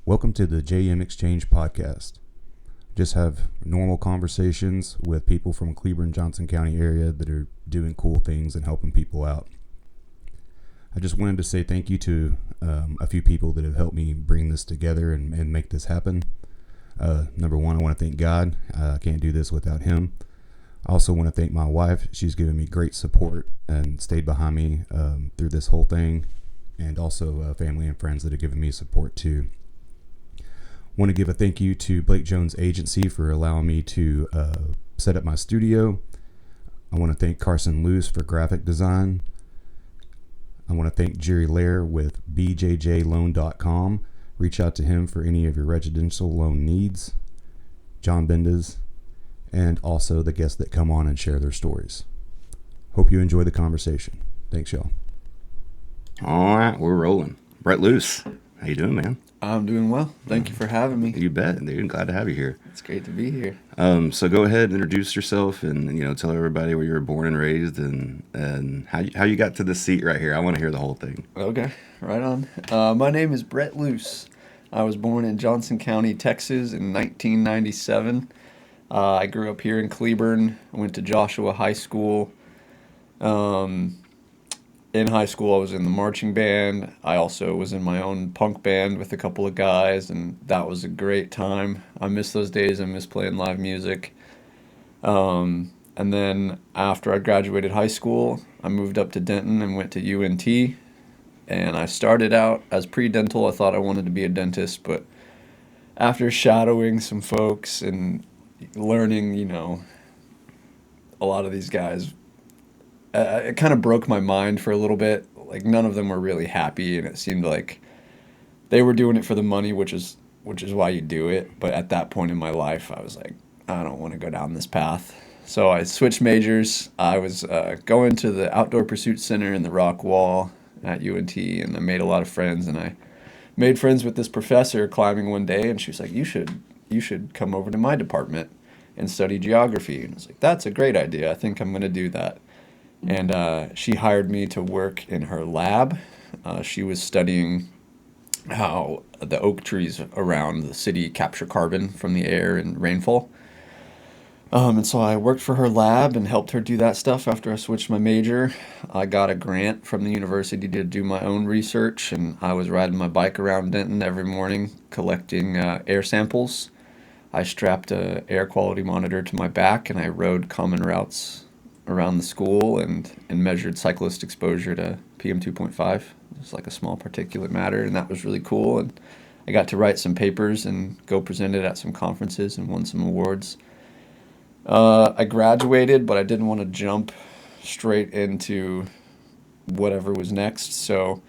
Welcome to the JM Exchange podcast. Just have normal conversations with people from Cleburne, Johnson County area that are doing cool things and helping people out. I just wanted to say thank you to a few people that have helped me bring this together and make this happen. Number one, I want to thank God. I can't do this without him. I also want to thank my wife. She's given me great support and stayed behind me through this whole thing, and also family and friends that have given me support too. Want to give a thank you to Blake Jones Agency for allowing me to set up my studio. I want to thank Carson Luce for graphic design. I want to thank Jerry Lair with bjjloan.com. Reach out to him for any of your residential loan needs. John Bendes, and also the guests that come on and share their stories. Hope you enjoy the conversation. Thanks, y'all. All right, we're rolling. Brett Luce, how you doing, man? I'm doing well. Thank you for having me. You bet, dude. Glad to have you here. It's great to be here. So go ahead and introduce yourself, and tell everybody where you were born and raised, and how you got to this seat right here. I want to hear the whole thing. Okay, right on. My name is Brett Luce. I was born in Johnson County, Texas, in 1997. I grew up here in Cleburne. I went to Joshua High School. In high school, I was in the marching band. I also was in my own punk band with a couple of guys, and that was a great time. I miss those days. I miss playing live music. And then after I graduated high school, I moved up to Denton and went to UNT. And I started out as pre-dental. I thought I wanted to be a dentist, but after shadowing some folks and learning, a lot of these guys, it kind of broke my mind for a little bit. Like, none of them were really happy, and it seemed like they were doing it for the money, which is why you do it. But at that point in my life, I was like, I don't want to go down this path. So I switched majors. I was going to the Outdoor Pursuit Center in the Rock Wall at UNT, and I made a lot of friends. And I made friends with this professor climbing one day, and she was like, you should come over to my department and study geography. And I was like, that's a great idea. I think I'm going to do that. And she hired me to work in her lab. She was studying how the oak trees around the city capture carbon from the air and rainfall. And so I worked for her lab and helped her do that stuff after I switched my major. I got a grant from the university to do my own research, and I was riding my bike around Denton every morning collecting air samples. I strapped a air quality monitor to my back, and I rode common routes around the school and measured cyclist exposure to PM 2.5. It's like a small particulate matter, and that was really cool. And I got to write some papers and go present it at some conferences and won some awards. I graduated, but I didn't want to jump straight into whatever was next. So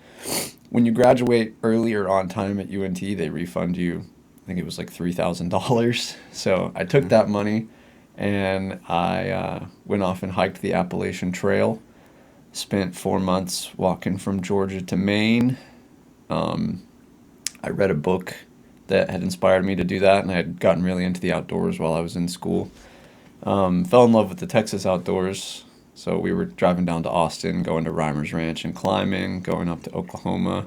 when you graduate earlier on time at UNT, they refund you, I think it was like $3,000. So I took that money, and I went off and hiked the Appalachian Trail. Spent 4 months walking from Georgia to Maine. I read a book that had inspired me to do that, and I had gotten really into the outdoors while I was in school. Fell in love with the Texas outdoors, so we were driving down to Austin, going to Reimer's Ranch and climbing, going up to Oklahoma,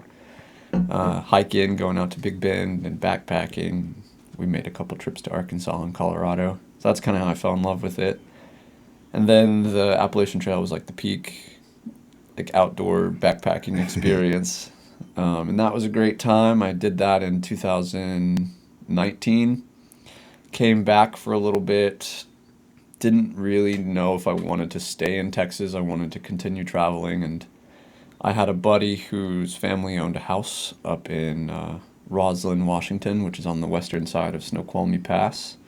hiking, going out to Big Bend and backpacking. We made a couple trips to Arkansas and Colorado. So that's kind of how I fell in love with it. And then the Appalachian Trail was like the peak, like outdoor backpacking experience. And that was a great time. I did that in 2019. Came back for a little bit. Didn't really know if I wanted to stay in Texas. I wanted to continue traveling. And I had a buddy whose family owned a house up in Roslyn, Washington, which is on the western side of Snoqualmie Pass.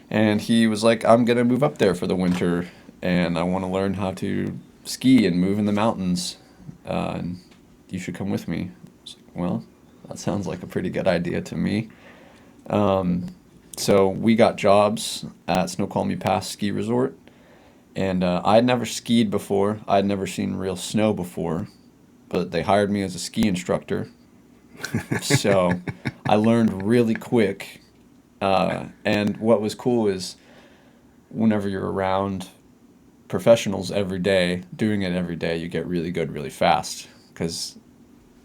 And he was like, I'm going to move up there for the winter, and I want to learn how to ski and move in the mountains. And you should come with me. I was like, well, that sounds like a pretty good idea to me. So we got jobs at Snoqualmie Pass Ski Resort. And I had never skied before. I had never seen real snow before. But they hired me as a ski instructor. So I learned really quick. And what was cool is whenever you're around professionals every day, doing it every day, you get really good really fast, because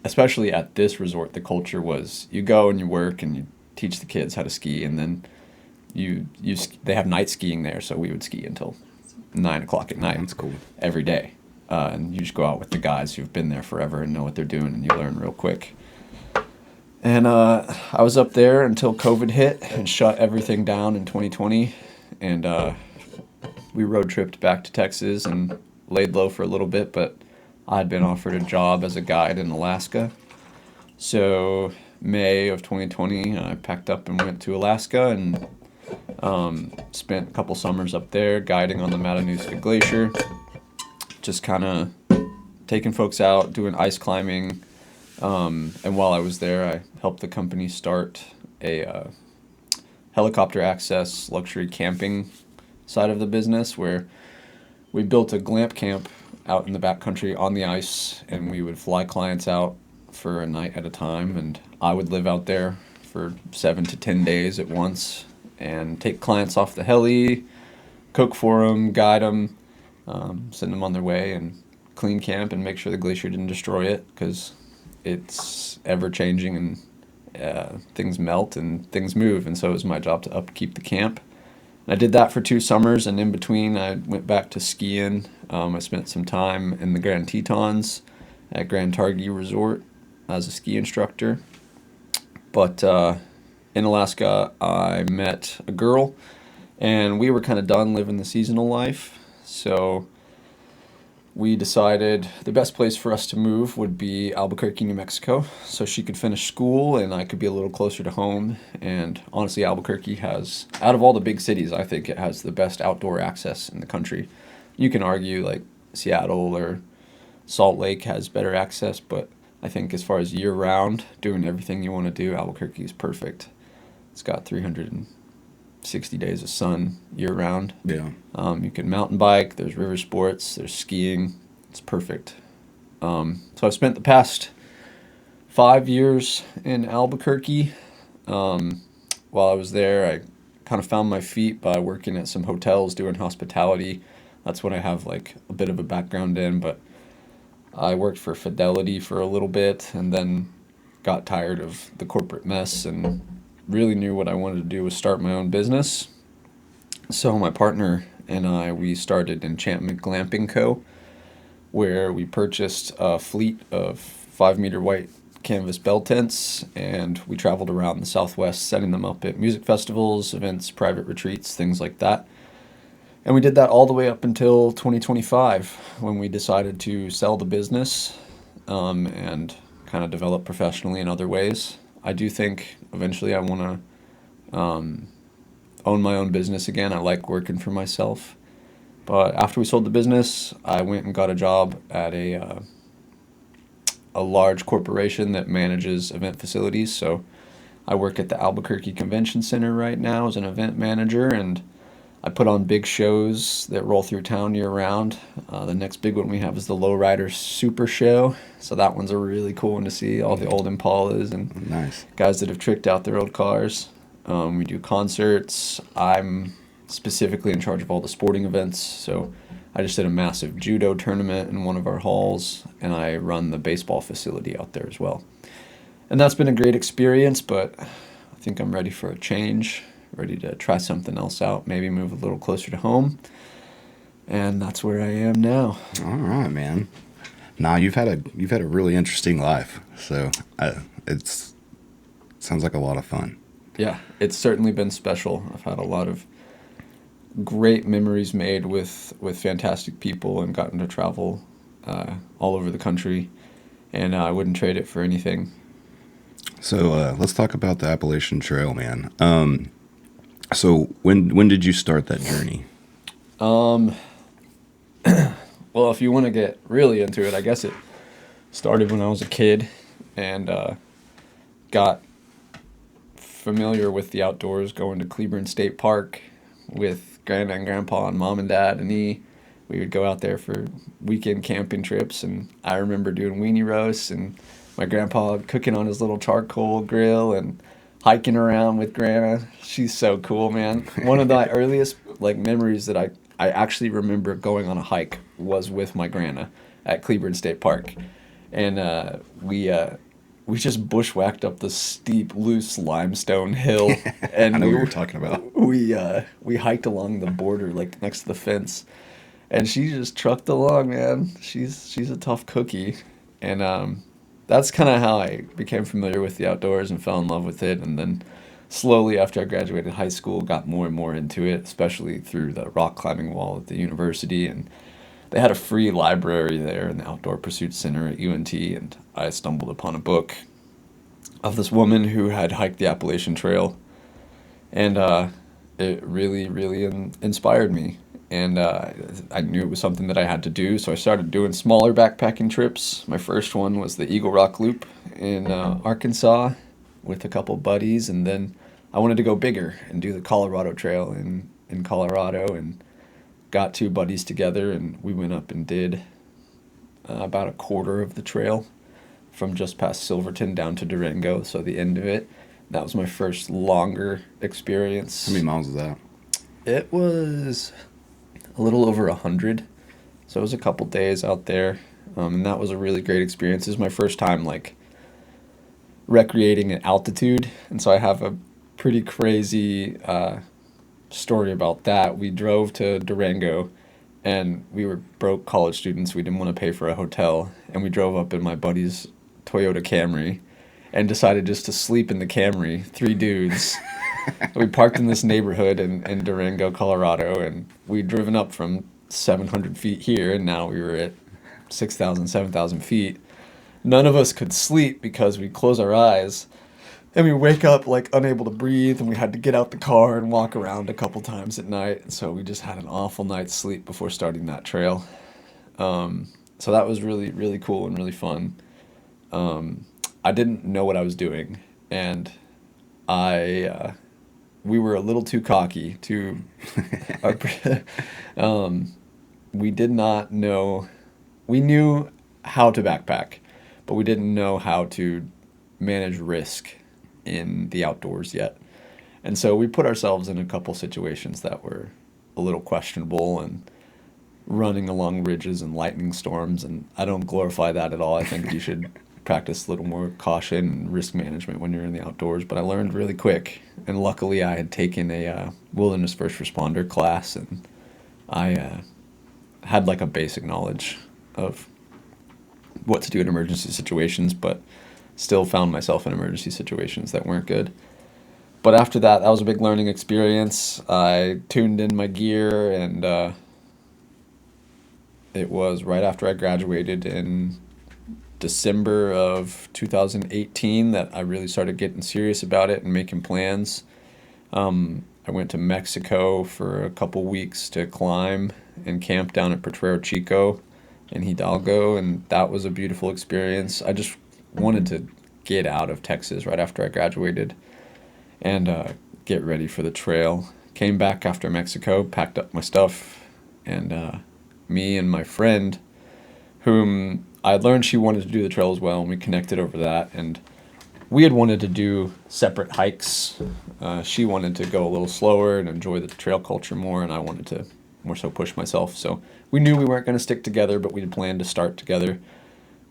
especially at this resort, the culture was you go and you work and you teach the kids how to ski, and then they have night skiing there, so we would ski until 9 o'clock at night. That's cool. Every day. And you just go out with the guys who've been there forever and know what they're doing, and you learn real quick. And I was up there until COVID hit and shut everything down in 2020. And we road tripped back to Texas and laid low for a little bit, but I'd been offered a job as a guide in Alaska. So May of 2020, I packed up and went to Alaska and spent a couple summers up there guiding on the Matanuska Glacier, just kind of taking folks out, doing ice climbing. And while I was there, I helped the company start a helicopter access luxury camping side of the business, where we built a glamp camp out in the backcountry on the ice, and we would fly clients out for a night at a time, and I would live out there for 7 to 10 days at once and take clients off the heli, cook for them, guide them, send them on their way, and clean camp and make sure the glacier didn't destroy it, because it's ever changing and things melt and things move, and so it was my job to upkeep the camp. And I did that for 2 summers, and in between I went back to skiing. I spent some time in the Grand Tetons at Grand Targhee Resort as a ski instructor. But in Alaska, I met a girl, and we were kind of done living the seasonal life. So we decided the best place for us to move would be Albuquerque, New Mexico, so she could finish school and I could be a little closer to home. And honestly, Albuquerque has, out of all the big cities, I think it has the best outdoor access in the country. You can argue like Seattle or Salt Lake has better access, but I think as far as year-round, doing everything you want to do, Albuquerque is perfect. It's got 360 days of sun year-round. Yeah. You can mountain bike, there's river sports, there's skiing. It's perfect. So I've spent the past 5 years in Albuquerque. While I was there, I kind of found my feet by working at some hotels doing hospitality. That's what I have like a bit of a background in, but I worked for Fidelity for a little bit and then got tired of the corporate mess and really knew what I wanted to do was start my own business. So my partner and I, we started Enchantment Glamping Co., where we purchased a fleet of 5-meter white canvas bell tents, and we traveled around the Southwest setting them up at music festivals, events, private retreats, things like that. And we did that all the way up until 2025, when we decided to sell the business and kind of develop professionally in other ways. I do think eventually I want to own my own business again. I like working for myself. But after we sold the business, I went and got a job at a large corporation that manages event facilities. So I work at the Albuquerque Convention Center right now as an event manager, and I put on big shows that roll through town year-round. The next big one we have is the Lowrider Super Show. So that one's a really cool one to see, all the old Impalas and Nice. guys that have tricked out their old cars. We do concerts. I'm specifically in charge of all the sporting events. So I just did a massive judo tournament in one of our halls, and I run the baseball facility out there as well. And that's been a great experience, but I think I'm ready for a change. Ready to try something else out, maybe move a little closer to home. And that's where I am now. All right, man. Nah, you've had a really interesting life. So it's sounds like a lot of fun. Yeah, it's certainly been special. I've had a lot of great memories made with fantastic people and gotten to travel all over the country. And I wouldn't trade it for anything. So let's talk about the Appalachian Trail, man. So when did you start that journey? Well, if you want to get really into it, I guess it started when I was a kid and got familiar with the outdoors, going to Cleburne State Park with Grandma and Grandpa and Mom and Dad and me. We would go out there for weekend camping trips, and I remember doing weenie roasts and my grandpa cooking on his little charcoal grill and hiking around with Grandma. She's so cool, man. One of my earliest memories that I actually remember going on a hike was with my Grandma at Cleburne State Park. and we just bushwhacked up the steep, loose limestone hill, I and know what you're talking about. we hiked along the border, like next to the fence, and she just trucked along, man. She's a tough cookie, and that's kind of how I became familiar with the outdoors and fell in love with it, and then slowly after I graduated high school, got more and more into it, especially through the rock climbing wall at the university, and they had a free library there in the Outdoor Pursuit Center at UNT, and I stumbled upon a book of this woman who had hiked the Appalachian Trail, and it really, really inspired me. And I knew it was something that I had to do, so I started doing smaller backpacking trips. My first one was the Eagle Rock Loop in Arkansas with a couple buddies, and then I wanted to go bigger and do the Colorado Trail in Colorado, and got two buddies together, and we went up and did about a quarter of the trail from just past Silverton down to Durango, so the end of it. That was my first longer experience. How many miles is that? It was a little over 100, so it was a couple days out there, and that was a really great experience. It was my first time like recreating at altitude, and so I have a pretty crazy story about that. We drove to Durango, and we were broke college students. We didn't want to pay for a hotel, and we drove up in my buddy's Toyota Camry and decided just to sleep in the Camry, three dudes. We parked in this neighborhood in Durango, Colorado, and we'd driven up from 700 feet here, and now we were at 6,000, 7,000 feet. None of us could sleep because we'd close our eyes, and we wake up like unable to breathe, and we had to get out the car and walk around a couple times at night. And so we just had an awful night's sleep before starting that trail. So that was really, really cool and really fun. I didn't know what I was doing, and we were a little too cocky to. We did not know. We knew how to backpack, but we didn't know how to manage risk in the outdoors yet. And so we put ourselves in a couple situations that were a little questionable, and running along ridges and lightning storms. And I don't glorify that at all. I think you should practice a little more caution and risk management when you're in the outdoors. But I learned really quick. And luckily I had taken a wilderness first responder class, and I had like a basic knowledge of what to do in emergency situations, but still found myself in emergency situations that weren't good. But after that was a big learning experience. I tuned in my gear, and it was right after I graduated in December of 2018 that I really started getting serious about it and making plans. I went to Mexico for a couple weeks to climb and camp down at Potrero Chico in Hidalgo, and that was a beautiful experience. I just wanted to get out of Texas right after I graduated and get ready for the trail. Came back after Mexico, packed up my stuff, and me and my friend, whom I learned she wanted to do the trail as well, and we connected over that. And we had wanted to do separate hikes. She wanted to go a little slower and enjoy the trail culture more, and I wanted to more so push myself. So we knew we weren't going to stick together, but we had planned to start together.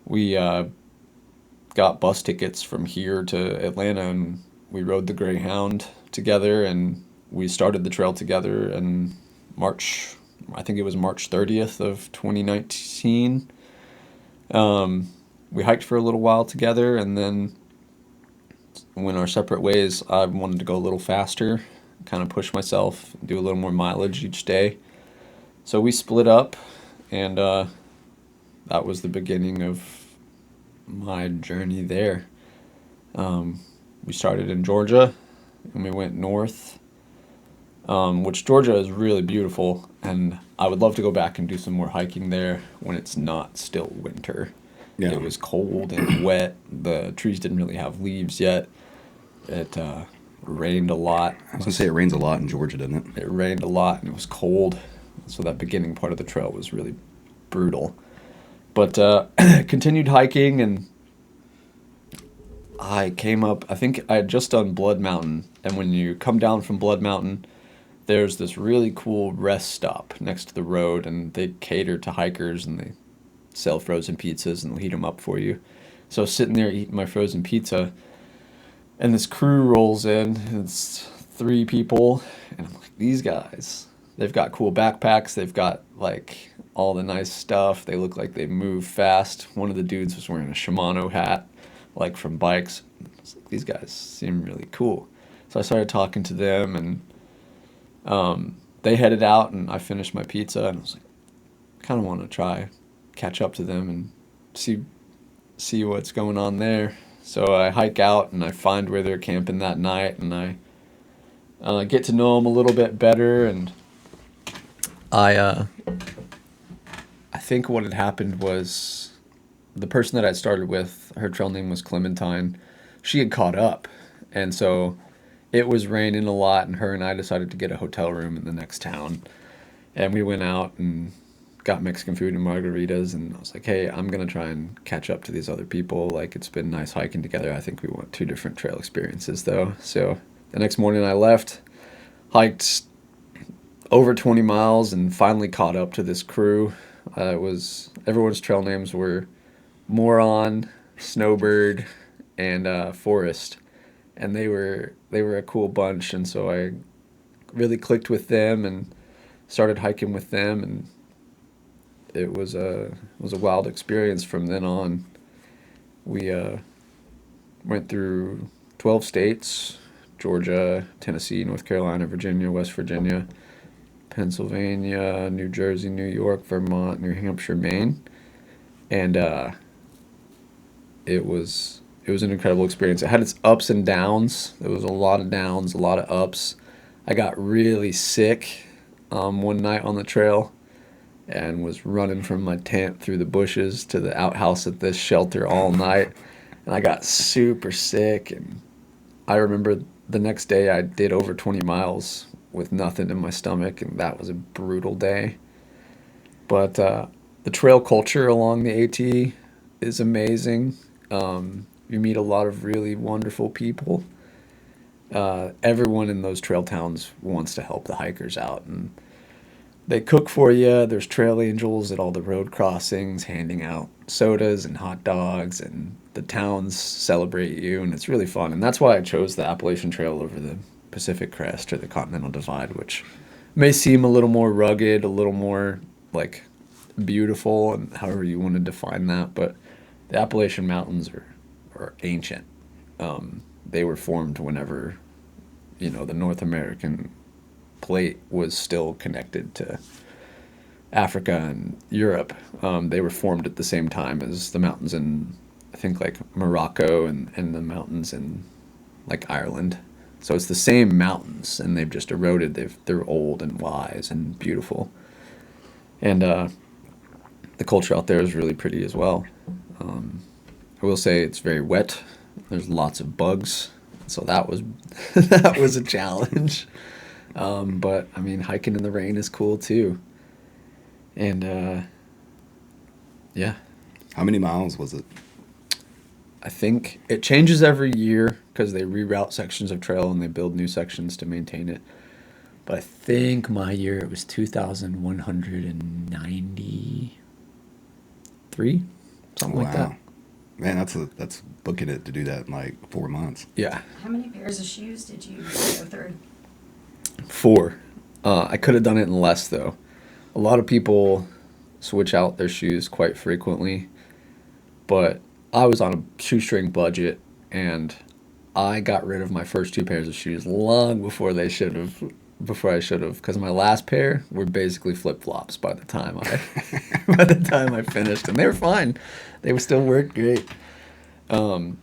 We got bus tickets from here to Atlanta, and we rode the Greyhound together, and we started the trail together in March. I think it was March 30th of 2019. We hiked for a little while together, and then went our separate ways. I wanted to go a little faster, kind of push myself, do a little more mileage each day. So we split up, and that was the beginning of my journey there. We started in Georgia, and we went north, which Georgia is really beautiful, and I would love to go back and do some more hiking there when it's not still winter. Yeah. It was cold and wet. The trees didn't really have leaves yet. It rained a lot. I was going to say it rains a lot in Georgia, doesn't it? It rained a lot, and it was cold. So that beginning part of the trail was really brutal. But continued hiking, and I came up, I think I had just done Blood Mountain. And when you come down from Blood Mountain, there's this really cool rest stop next to the road, and they cater to hikers, and sell frozen pizzas and they'll heat them up for you. So I was sitting there eating my frozen pizza, and this crew rolls in, and it's 3 people, and I'm like, these guys, they've got cool backpacks, they've got like all the nice stuff, they look like they move fast. One of the dudes was wearing a Shimano hat, like from bikes. I was like, these guys seem really cool. So I started talking to them, and they headed out, and I finished my pizza, and I was like, kind of want to catch up to them and see what's going on there. So I hike out and I find where they're camping that night, and I get to know them a little bit better. And I think what had happened was the person that I started with, her trail name was Clementine. She had caught up, and so it was raining a lot, and her and I decided to get a hotel room in the next town, and we went out and got Mexican food and margaritas, and I was like, hey, I'm going to try and catch up to these other people. Like, it's been nice hiking together. I think we want 2 different trail experiences, though. So the next morning I left, hiked over 20 miles, and finally caught up to this crew. Everyone's trail names were Moron, Snowbird, and Forest, and they were a cool bunch, and so I really clicked with them and started hiking with them, and it was a wild experience from then on. We went through 12 states: Georgia, Tennessee, North Carolina, Virginia, West Virginia, Pennsylvania, New Jersey, New York, Vermont, New Hampshire, Maine. And it was an incredible experience. It had its ups and downs. There was a lot of downs, a lot of ups. I got really sick one night on the trail, and was running from my tent through the bushes to the outhouse at this shelter all night. And I got super sick, and I remember the next day I did over 20 miles with nothing in my stomach, and that was a brutal day. But the trail culture along the AT is amazing. You meet a lot of really wonderful people. Everyone in those trail towns wants to help the hikers out, and they cook for you. There's trail angels at all the road crossings handing out sodas and hot dogs, and the towns celebrate you, and it's really fun. And that's why I chose the Appalachian Trail over the Pacific Crest or the Continental Divide, which may seem a little more rugged, a little more like beautiful, and however you want to define that. But the Appalachian Mountains are ancient. They were formed whenever, the North American plate was still connected to Africa and Europe. They were formed at the same time as the mountains in, I think, like Morocco and the mountains in like Ireland. So it's the same mountains, and they've just eroded. They're old and wise and beautiful. And the culture out there is really pretty as well. I will say it's very wet. There's lots of bugs, so that was that was a challenge. But I mean, hiking in the rain is cool too. And yeah. How many miles was it? I think it changes every year because they reroute sections of trail and they build new sections to maintain it. But I think my year it was 2,193, something like that. Man, that's booking it to do that in like 4 months. Yeah. How many pairs of shoes did you go through? 4. I could have done it in less, though. A lot of people switch out their shoes quite frequently, but I was on a shoestring budget, and I got rid of my first 2 pairs of shoes long before I should have, because my last pair were basically flip-flops by the time I finished, and they were fine. They would still work great. I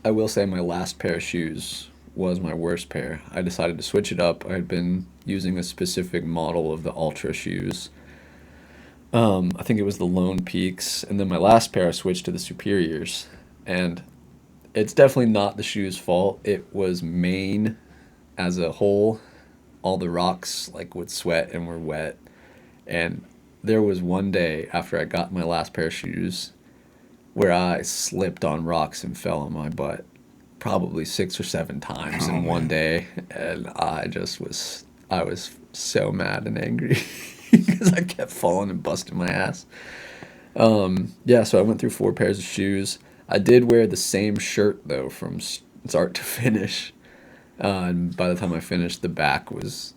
will say my last pair of shoes was my worst pair. I decided to switch it up. I had been using a specific model of the Ultra shoes. I think it was the Lone Peaks, and then my last pair I switched to the Superiors. And it's definitely not the shoe's fault. It was Maine as a whole. All the rocks would sweat and were wet. And there was one day after I got my last pair of shoes where I slipped on rocks and fell on my butt probably 6 or 7 times in one day. And I was so mad and angry because I kept falling and busting my ass. Yeah, so I went through 4 pairs of shoes. I did wear the same shirt though from start to finish. And by the time I finished, the back was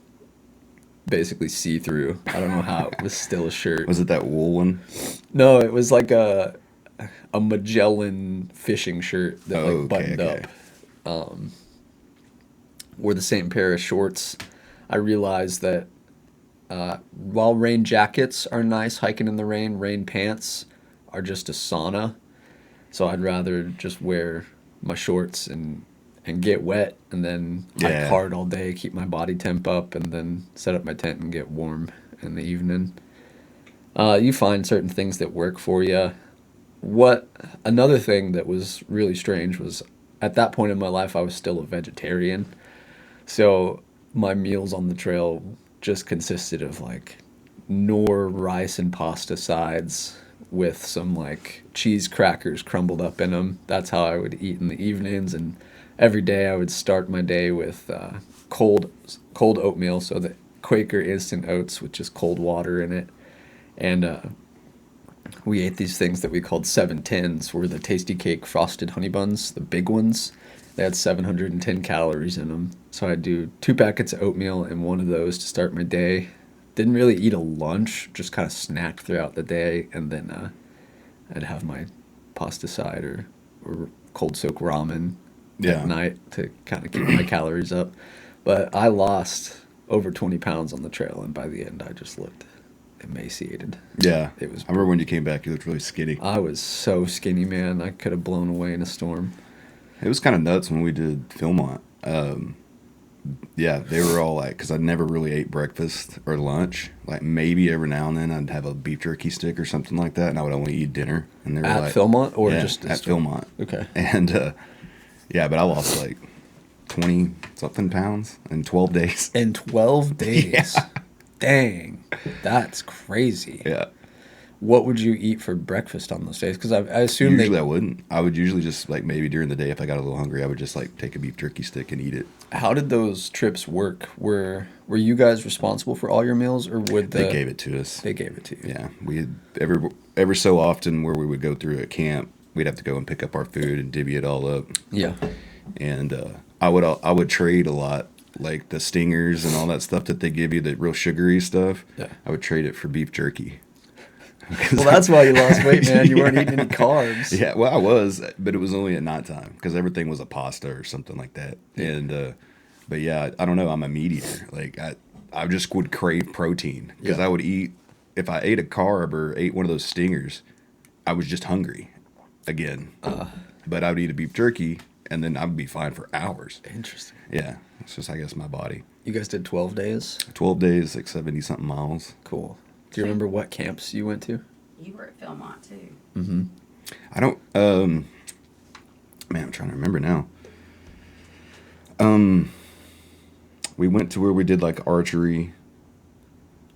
basically see through. I don't know how it was still a shirt. Was it that wool one? No, it was like a Magellan fishing shirt that Oh, like buttoned okay. up. Wore the same pair of shorts. I realized that while rain jackets are nice hiking in the rain, rain pants are just a sauna. So I'd rather just wear my shorts and get wet and then hike Yeah. hard all day, keep my body temp up, and then set up my tent and get warm in the evening. You find certain things that work for you. Another thing that was really strange was at that point in my life I was still a vegetarian. So my meals on the trail just consisted of like Knorr rice and pasta sides with some like cheese crackers crumbled up in them. That's how I would eat in the evenings, and every day I would start my day with cold oatmeal, so the Quaker instant oats with just cold water in it, and we ate these things that we called 710s, were the tasty cake frosted honey buns, the big ones. They had 710 calories in them. So I'd do 2 packets of oatmeal and one of those to start my day. Didn't really eat a lunch, just kind of snacked throughout the day, and then I'd have my pasta side or cold soak ramen Yeah. at night to kind of keep my calories up. But I lost over 20 pounds on the trail, and by the end I just looked emaciated. Yeah. It was. I remember when you came back, you looked really skinny. I was so skinny, man. I could have blown away in a storm. It was kind of nuts when we did Philmont. Yeah, they were all like, because I never really ate breakfast or lunch. Like maybe every now and then I'd have a beef jerky stick or something like that, and I would only eat dinner. And they were At like, Philmont or yeah, just at Philmont. Okay. And yeah, but I lost like 20 something pounds in 12 days. In 12 days. Yeah. Dang. That's crazy. Yeah. What would you eat for breakfast on those days? Because I assume Usually I wouldn't. I would usually just like maybe during the day if I got a little hungry, I would just like take a beef jerky stick and eat it. How did those trips work? Were you guys responsible for all your meals, or would They gave it to us. They gave it to you. Yeah, we had every so often where we would go through a camp, we'd have to go and pick up our food and divvy it all up. Yeah. And I would trade a lot, like the stingers and all that stuff that they give you, the real sugary stuff. Yeah. I would trade it for beef jerky. Well, that's why you lost weight, man. You weren't eating any carbs. Yeah, well, I was, but it was only at nighttime because everything was a pasta or something like that. And but yeah, I don't know. I'm a meat eater. Like I just would crave protein because Yeah. I would eat if I ate a carb or ate one of those stingers, I was just hungry again. But I would eat a beef jerky and then I would be fine for hours. Interesting. Yeah, it's just I guess my body. You guys did 12 days? 12 days, like 70 something miles. Cool. Do you remember what camps you went to? You were at Philmont too. Mm-hmm. I don't. Man, I'm trying to remember now. We went to where we did like archery.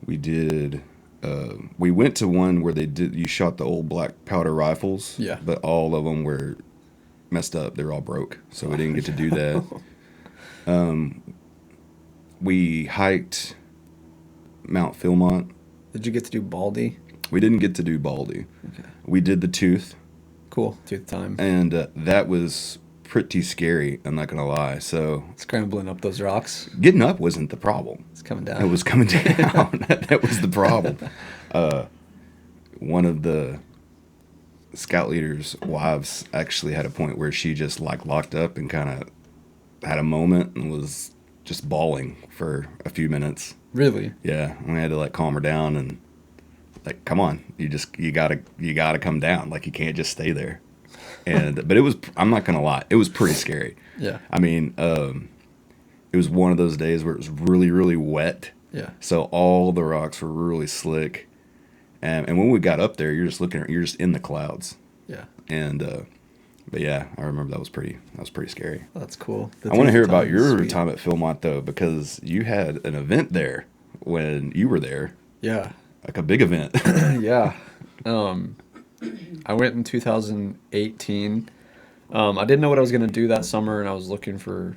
We did. We went to one where you shot the old black powder rifles. Yeah. But all of them were messed up. They were all broke, so we didn't get to do that. We hiked Mount Philmont. Did you get to do Baldy? We didn't get to do Baldy. Okay. We did the Tooth. Cool. Tooth time. And that was pretty scary, I'm not going to lie. So Scrambling up those rocks. getting up wasn't the problem. It's coming down. It was coming down. That was the problem. One of the scout leaders' wives actually had a point where she just like locked up and kind of had a moment and was just bawling for a few minutes. Really? Yeah, we had to like calm her down and like, come on, you gotta come down. Like you can't just stay there. And but it was, I'm not gonna lie, it was pretty scary. Yeah. I mean, it was one of those days where it was really, really wet. Yeah. So all the rocks were really slick. And when we got up there, you're just in the clouds. Yeah. And but yeah, I remember that was pretty scary. That's cool. I want to hear about Tooth time is your sweet. time at Philmont though, because you had an event there when you were there, Yeah. like a big event. Yeah. I went in 2018. I didn't know what I was going to do that summer, and I was looking for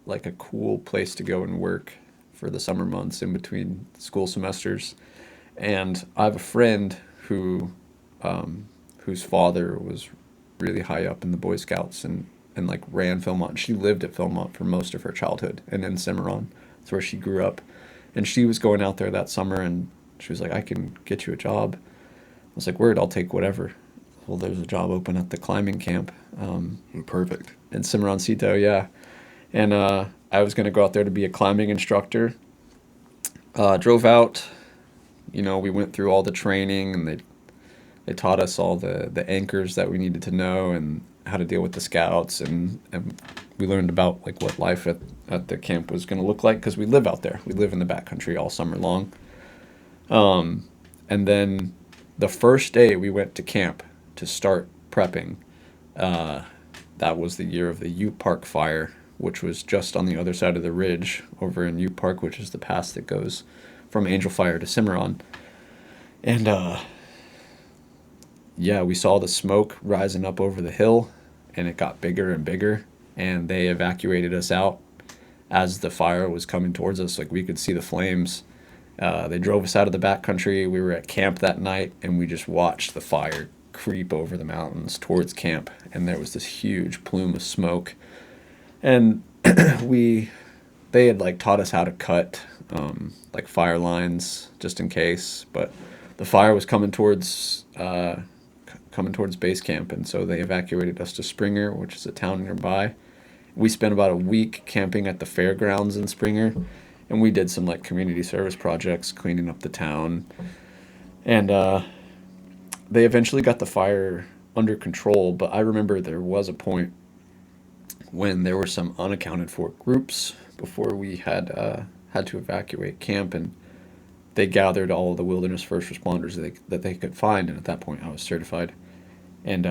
like a cool place to go and work for the summer months in between school semesters. And I have a friend who whose father was really high up in the Boy Scouts and like ran Philmont. She lived at Philmont for most of her childhood and in Cimarron. That's where she grew up. And she was going out there that summer and she was like, I can get you a job. I was like, word, I'll take whatever. Well, there's a job open at the climbing camp. Perfect. In Cimarroncito, yeah. And I was going to go out there to be a climbing instructor. Drove out, we went through all the training and they taught us all the anchors that we needed to know and how to deal with the scouts. And we learned about like what life at the camp was going to look like because we live out there. We live in the backcountry all summer long. And then the first day we went to camp to start prepping, that was the year of the Ute Park fire, which was just on the other side of the ridge over in Ute Park, which is the pass that goes from Angel Fire to Cimarron. And we saw the smoke rising up over the hill, and it got bigger and bigger, and they evacuated us out as the fire was coming towards us. Like, we could see the flames. They drove us out of the backcountry. We were at camp that night, and we just watched the fire creep over the mountains towards camp, and there was this huge plume of smoke. And they had like taught us how to cut like fire lines just in case, but the fire was coming towards base camp, and so they evacuated us to Springer, which is a town nearby. We spent about a week camping at the fairgrounds in Springer, and we did some like community service projects, cleaning up the town. And they eventually got the fire under control, but I remember there was a point when there were some unaccounted for groups before we had to evacuate camp, and they gathered all of the wilderness first responders that they could find, and at that point I was certified, and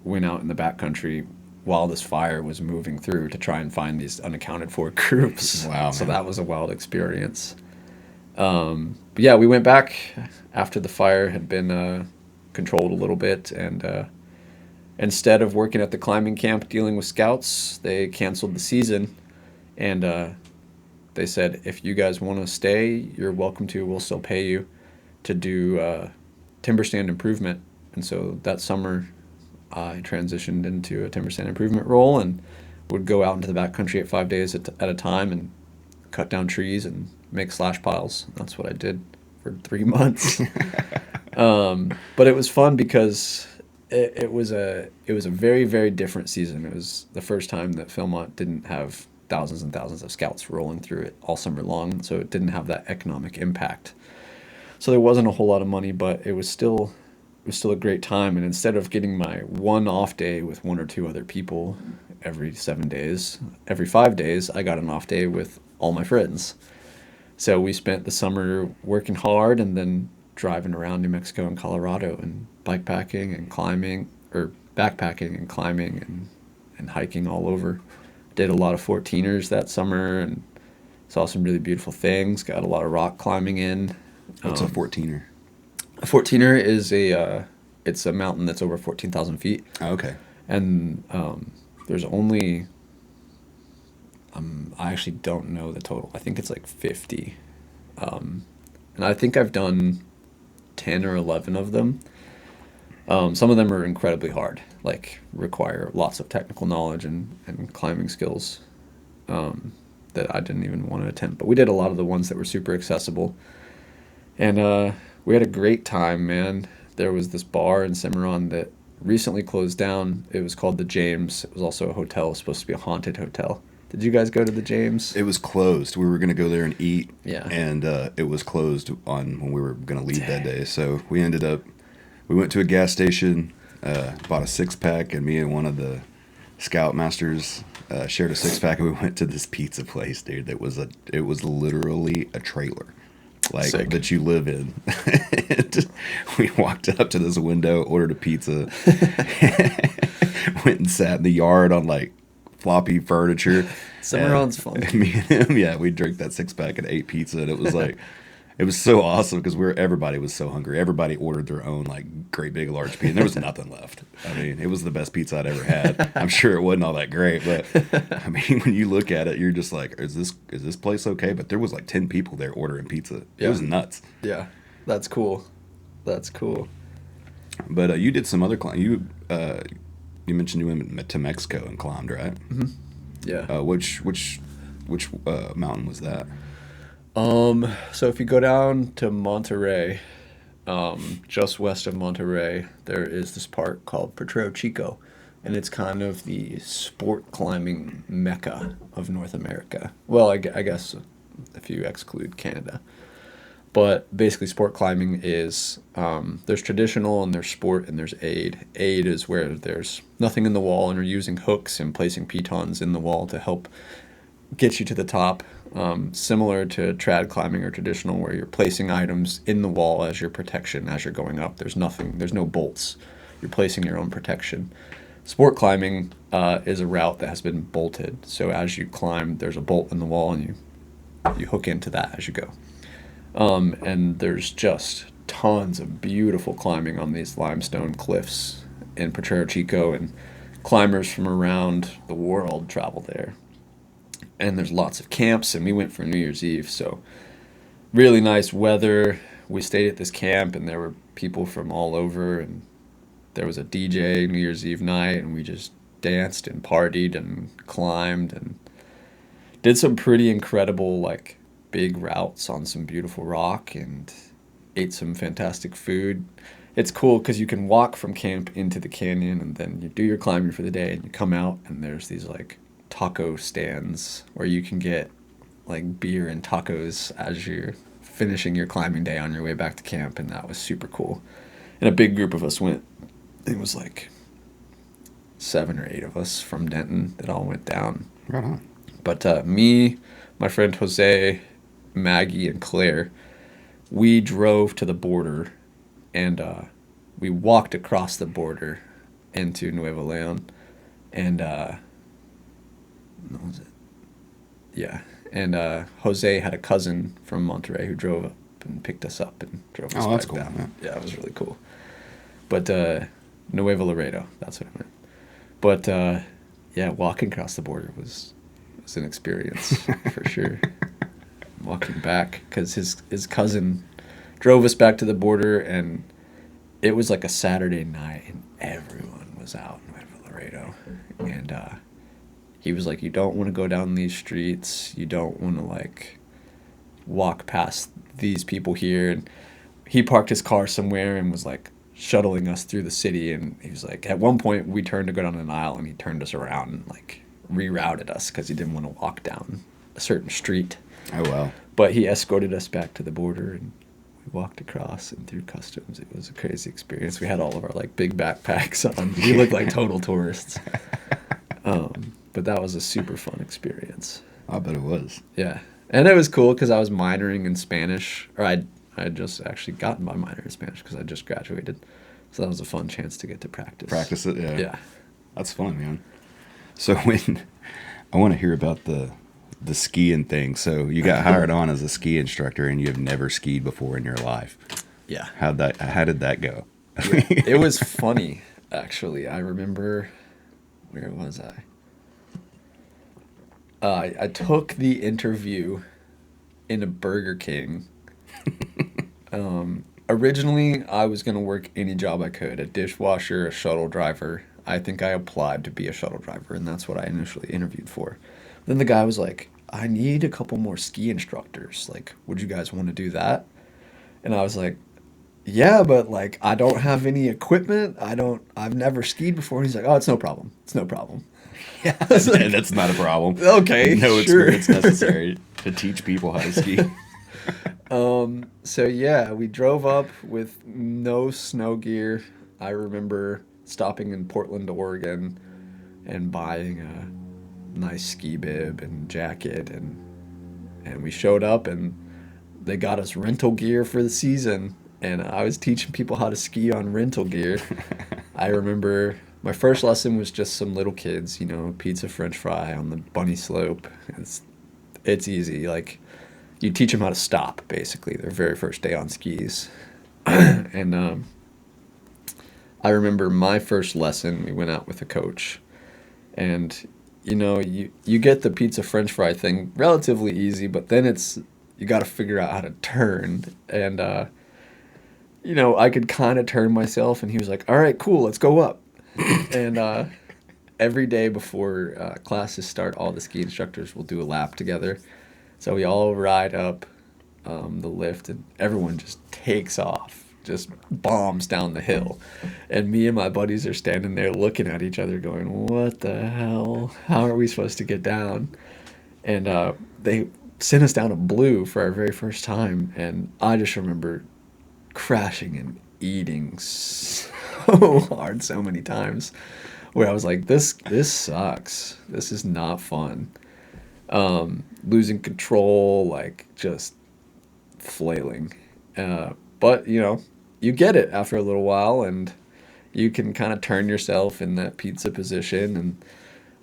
went out in the backcountry while this fire was moving through to try and find these unaccounted for groups. Wow, so man. that was a wild experience. But yeah, we went back after the fire had been controlled a little bit, and instead of working at the climbing camp dealing with scouts, they canceled the season, and they said, if you guys want to stay, you're welcome to. We'll still pay you to do timber stand improvement. And so that summer, I transitioned into a timber stand improvement role and would go out into the backcountry at 5 days at a time and cut down trees and make slash piles. That's what I did for 3 months. But it was fun because it was a very, very different season. It was the first time that Philmont didn't have thousands and thousands of scouts rolling through it all summer long, so it didn't have that economic impact. So there wasn't a whole lot of money, but it was still a great time. And instead of getting my one off day with one or two other people every 7 days, every 5 days, I got an off day with all my friends. So we spent the summer working hard and then driving around New Mexico and Colorado and bikepacking and climbing, or backpacking and climbing and hiking all over. Did a lot of 14ers that summer and saw some really beautiful things. Got a lot of rock climbing in. What's a 14er? A 14er is it's a mountain that's over 14,000 feet. Oh, okay. And there's only, I actually don't know the total. I think it's like 50. And I think I've done 10 or 11 of them. Some of them are incredibly hard, like require lots of technical knowledge and climbing skills that I didn't even want to attempt. But we did a lot of the ones that were super accessible. And we had a great time, man. There was this bar in Cimarron that recently closed down. It was called the James. It was also a hotel. It was supposed to be a haunted hotel. Did you guys go to the James? It was closed. We were going to go there and eat. Yeah. And it was closed when we were going to leave that day. So we went to a gas station, bought a 6-pack, and me and one of the Scoutmasters shared a 6-pack, and we went to this pizza place, dude. It was literally a trailer, like Sick. that you live in. We walked up to this window, ordered a pizza, went and sat in the yard on like floppy furniture. Cimarron's fun. Me and him, yeah, we drank that 6-pack and ate pizza, and it was like, it was so awesome because everybody was so hungry. Everybody ordered their own like great big large pizza, and there was nothing left. I mean, it was the best pizza I'd ever had. I'm sure it wasn't all that great, but I mean, when you look at it, you're just like, is this place okay? But there was like 10 people there ordering pizza. It was nuts. Yeah, that's cool. That's cool. But you did some other climb. You mentioned you went to Mexico and climbed, right? Yeah. Which mountain was that? So if you go down to Monterrey, just west of Monterrey, there is this park called Potrero Chico, and it's kind of the sport climbing mecca of North America. Well, I guess if you exclude Canada. But basically, sport climbing is there's traditional and there's sport and there's aid. Aid is where there's nothing in the wall and you're using hooks and placing pitons in the wall to help get you to the top. Similar to trad climbing or traditional, where you're placing items in the wall as your protection as you're going up. There's no bolts. You're placing your own protection. Sport climbing is a route that has been bolted. So as you climb, there's a bolt in the wall and you hook into that as you go. And there's just tons of beautiful climbing on these limestone cliffs in Potrero Chico, and climbers from around the world travel there. And there's lots of camps, and we went for New Year's Eve, so really nice weather. We stayed at this camp, and there were people from all over, and there was a DJ New Year's Eve night, and we just danced and partied and climbed and did some pretty incredible, like, big routes on some beautiful rock and ate some fantastic food. It's cool because you can walk from camp into the canyon and then you do your climbing for the day and you come out and there's these like taco stands where you can get like beer and tacos as you're finishing your climbing day on your way back to camp, and that was super cool. And a big group of us went. It was like 7 or 8 of us from Denton that all went down. Right on. But me, my friend Jose, Maggie, and Claire, we drove to the border and we walked across the border into Nuevo Leon. And what was it? Yeah. And Jose had a cousin from Monterrey who drove up and picked us up and drove us that's back cool, down. yeah. Yeah, it was really cool. But Nuevo Laredo, that's what I meant. But yeah, walking across the border was an experience for sure. Walking back because his cousin drove us back to the border, and it was like a Saturday night and everyone was out in Nuevo Laredo, and he was like, you don't want to go down these streets, you don't want to like walk past these people here. And he parked his car somewhere and was like shuttling us through the city, and he was like, at one point we turned to go down an aisle and he turned us around and like rerouted us because he didn't want to walk down a certain street. Oh, wow. But he escorted us back to the border, and we walked across and through customs. It was a crazy experience. We had all of our like big backpacks on. We looked like total tourists. But that was a super fun experience. I bet it was. Yeah, and it was cool because I was minoring in Spanish, or I had just actually gotten my minor in Spanish because I just graduated. So that was a fun chance to get to practice. Practice it, yeah. Yeah. That's fun, man. So when I want to hear about the skiing thing. So you got hired on as a ski instructor and you have never skied before in your life. Yeah. How did that go? Yeah. It was funny, actually. I remember, where was I? I took the interview in a Burger King. Originally, I was going to work any job I could, a dishwasher, a shuttle driver. I think I applied to be a shuttle driver, and that's what I initially interviewed for. Then the guy was like, I need a couple more ski instructors. Like, would you guys want to do that? And I was like, yeah, but like, I don't have any equipment. I've never skied before. And he's like, oh, it's no problem. It's no problem. Yeah, that's not a problem. Okay, no sure. experience necessary to teach people how to ski. So yeah, we drove up with no snow gear. I remember stopping in Portland, Oregon, and buying a nice ski bib and jacket, and we showed up and they got us rental gear for the season, and I was teaching people how to ski on rental gear. I remember my first lesson was just some little kids, pizza french fry on the bunny slope. It's easy. Like, you teach them how to stop, basically, their very first day on skis. And I remember my first lesson, we went out with a coach, and you get the pizza french fry thing relatively easy, but then you got to figure out how to turn. And I could kind of turn myself, and he was like, all right, cool, let's go up. And every day before classes start, all the ski instructors will do a lap together. So we all ride up the lift, and everyone just takes off, just bombs down the hill. And me and my buddies are standing there looking at each other going, what the hell? How are we supposed to get down? And they sent us down a blue for our very first time. And I just remember crashing and eating so hard so many times where I was like, this sucks. This is not fun. Losing control, like just flailing. But, you get it after a little while, and you can kind of turn yourself in that pizza position, and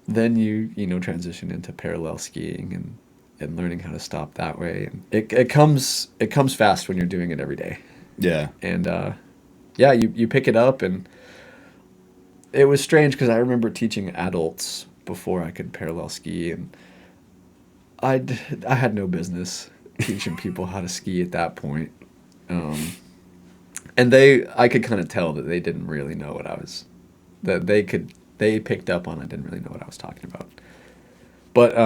then you transition into parallel skiing and learning how to stop that way. And it comes fast when you're doing it every day. Yeah. And you pick it up, and it was strange because I remember teaching adults before I could parallel ski, and I had no business teaching people how to ski at that point. And I could kind of tell that they didn't really know what they picked up on. I didn't really know what I was talking about. But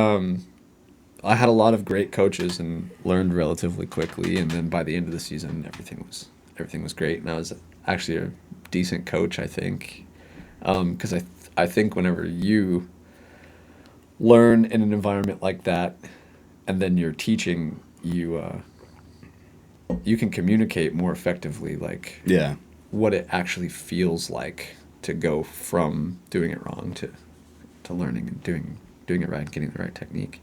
I had a lot of great coaches and learned relatively quickly. And then by the end of the season, everything was great. And I was actually a decent coach, I think, because I think whenever you learn in an environment like that, and then you're teaching, you can communicate more effectively, like what it actually feels like to go from doing it wrong to learning and doing it right and getting the right technique.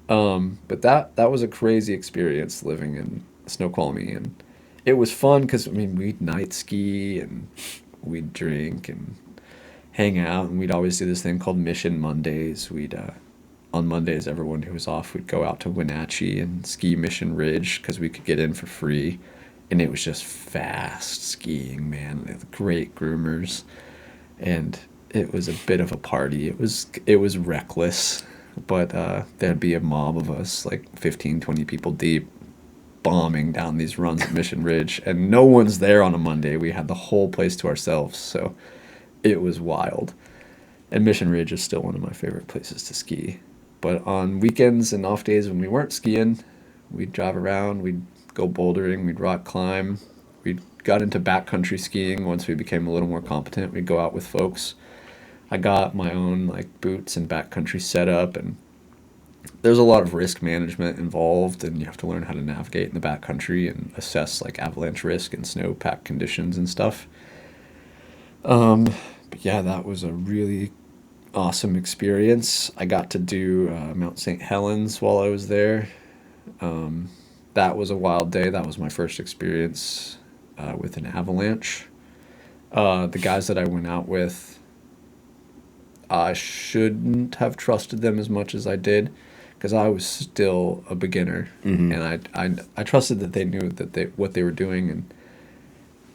But that was a crazy experience living in Snoqualmie, and it was fun because we'd night ski and we'd drink and hang out, and we'd always do this thing called Mission Mondays. We'd on Mondays, everyone who was off would go out to Wenatchee and ski Mission Ridge because we could get in for free, and it was just fast skiing, man. They had great groomers, and it was a bit of a party. It was reckless, but there'd be a mob of us, like 15, 20 people deep, bombing down these runs at Mission Ridge, and no one's there on a Monday. We had the whole place to ourselves, so it was wild. And Mission Ridge is still one of my favorite places to ski. But on weekends and off days when we weren't skiing, we'd drive around, we'd go bouldering, we'd rock climb. We got into backcountry skiing once we became a little more competent. We'd go out with folks. I got my own boots and backcountry setup, and there's a lot of risk management involved, and you have to learn how to navigate in the backcountry and assess avalanche risk and snowpack conditions and stuff. But yeah, that was a really awesome experience. I got to do Mount St. Helens while I was there. That was a wild day. That was my first experience with an avalanche. The guys that I went out with, I shouldn't have trusted them as much as I did because I was still a beginner. Mm-hmm. And I trusted that they knew what they were doing, and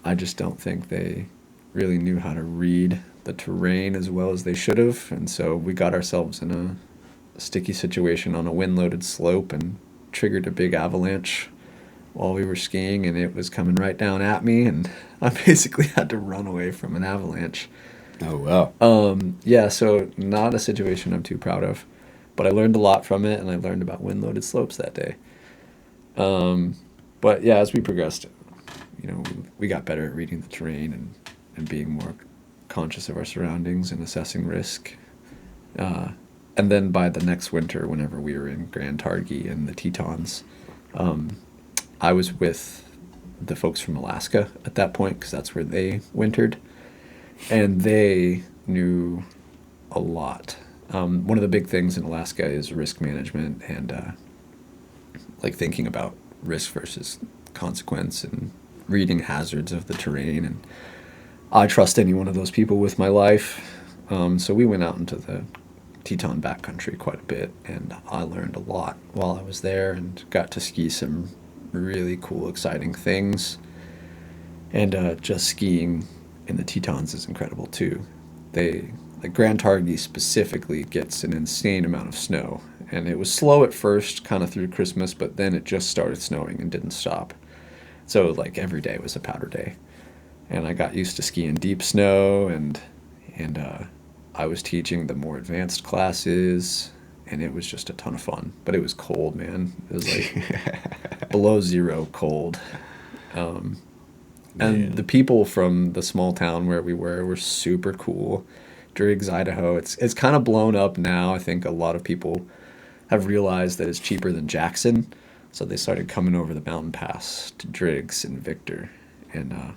I just don't think they really knew how to read the terrain as well as they should have. And so we got ourselves in a sticky situation on a wind-loaded slope and triggered a big avalanche while we were skiing, and it was coming right down at me, and I basically had to run away from an avalanche. Oh, wow. Yeah, so not a situation I'm too proud of, but I learned a lot from it, and I learned about wind-loaded slopes that day. But yeah, as we progressed, we got better at reading the terrain and being more conscious of our surroundings and assessing risk. And then by the next winter, whenever we were in Grand Targhee and the Tetons, I was with the folks from Alaska at that point because that's where they wintered, and they knew a lot. One of the big things in Alaska is risk management and thinking about risk versus consequence and reading hazards of the terrain, and I trust any one of those people with my life. So we went out into the Teton backcountry quite a bit, and I learned a lot while I was there and got to ski some really cool, exciting things. And just skiing in the Tetons is incredible too. Grand Targhee specifically gets an insane amount of snow, and it was slow at first, kind of through Christmas, but then it just started snowing and didn't stop. So like every day was a powder day, and I got used to skiing deep snow, and I was teaching the more advanced classes, and it was just a ton of fun. But it was cold, man. It was like below zero cold. And the people from the small town where we were super cool. Driggs, Idaho. It's kind of blown up now. I think a lot of people have realized that it's cheaper than Jackson, so they started coming over the mountain pass to Driggs and Victor, and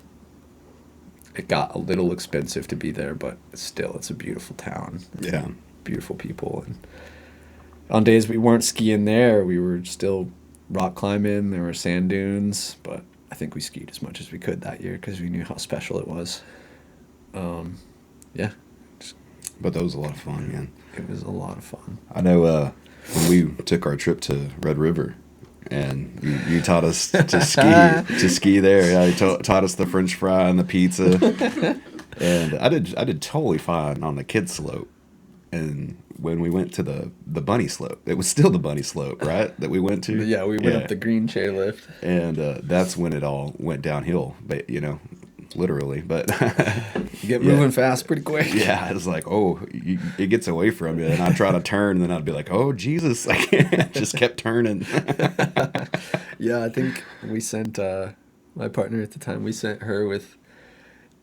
it got a little expensive to be there, but still, it's a beautiful town. Yeah. Beautiful people. And on days we weren't skiing there, we were still rock climbing. There were sand dunes, but I think we skied as much as we could that year because we knew how special it was. Yeah. But that was a lot of fun, man. It was a lot of fun. I know when we took our trip to Red River, and you taught us to ski there. Yeah, you taught us the French fry and the pizza, and I did totally fine on the kids slope. And when we went to the bunny slope, it was still the bunny slope, right? That we went to. Yeah, we went up the green chairlift, and that's when it all went downhill. But literally. But you get moving fast pretty quick. Yeah, it's like, it gets away from you, and I try to turn, and then I'd be like, oh Jesus, I just kept turning. Yeah, I think we sent my partner at the time. We sent her with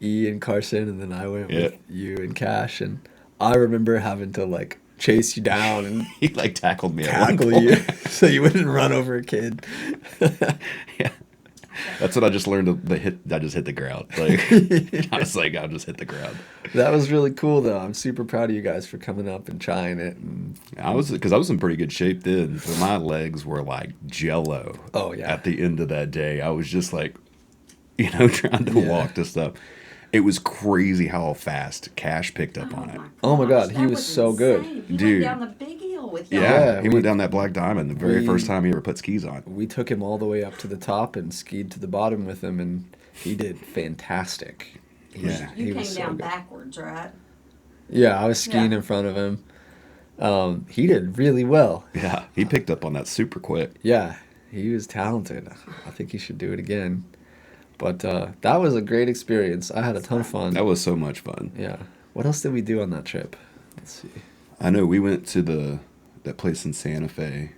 E and Carson, and then I went with you and Cash, and I remember having to like chase you down and he like tackled me, tackle you, so you wouldn't run over a kid. Yeah. That's what I just learned. I just hit the ground. Like I was like, I'll just hit the ground. That was really cool, though. I'm super proud of you guys for coming up and trying it. And I was in pretty good shape then. So my legs were like jello. Oh yeah. At the end of that day, I was just like, trying to walk to stuff. It was crazy how fast Cash picked up on it. Oh my God, he was so good. He Dude. went down the big hill with y'all. Yeah, he went down that Black Diamond the very first time he ever put skis on. We took him all the way up to the top and skied to the bottom with him, and he did fantastic. You came down backwards, right? Yeah, I was skiing in front of him. He did really well. Yeah, he picked up on that super quick. Yeah, he was talented. I think he should do it again. But that was a great experience. I had a ton of fun. That was so much fun. Yeah. What else did we do on that trip? Let's see. I know we went to that place in Santa Fe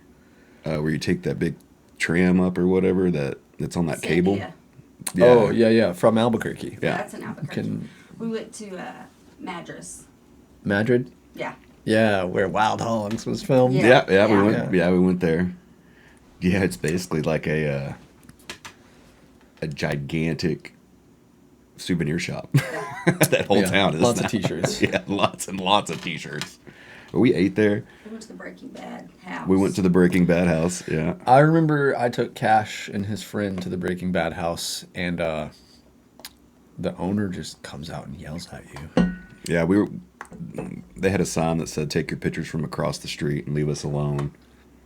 where you take that big tram up or whatever that's on that cable. Yeah. Yeah. Oh, yeah, from Albuquerque. Yeah. That's in Albuquerque. We went to Madras. Madrid? Yeah. Yeah, where Wild Hogs was filmed. Yeah. We went. Yeah, we went there. Yeah, it's basically like a gigantic souvenir shop. That whole town is lots now. of T-shirts. Yeah, lots and lots of T-shirts. We ate there. We went to the Breaking Bad house. We went to the Breaking Bad house. Yeah. I remember I took Cash and his friend to the Breaking Bad house, and the owner just comes out and yells at you. Yeah, they had a sign that said, "Take your pictures from across the street and leave us alone.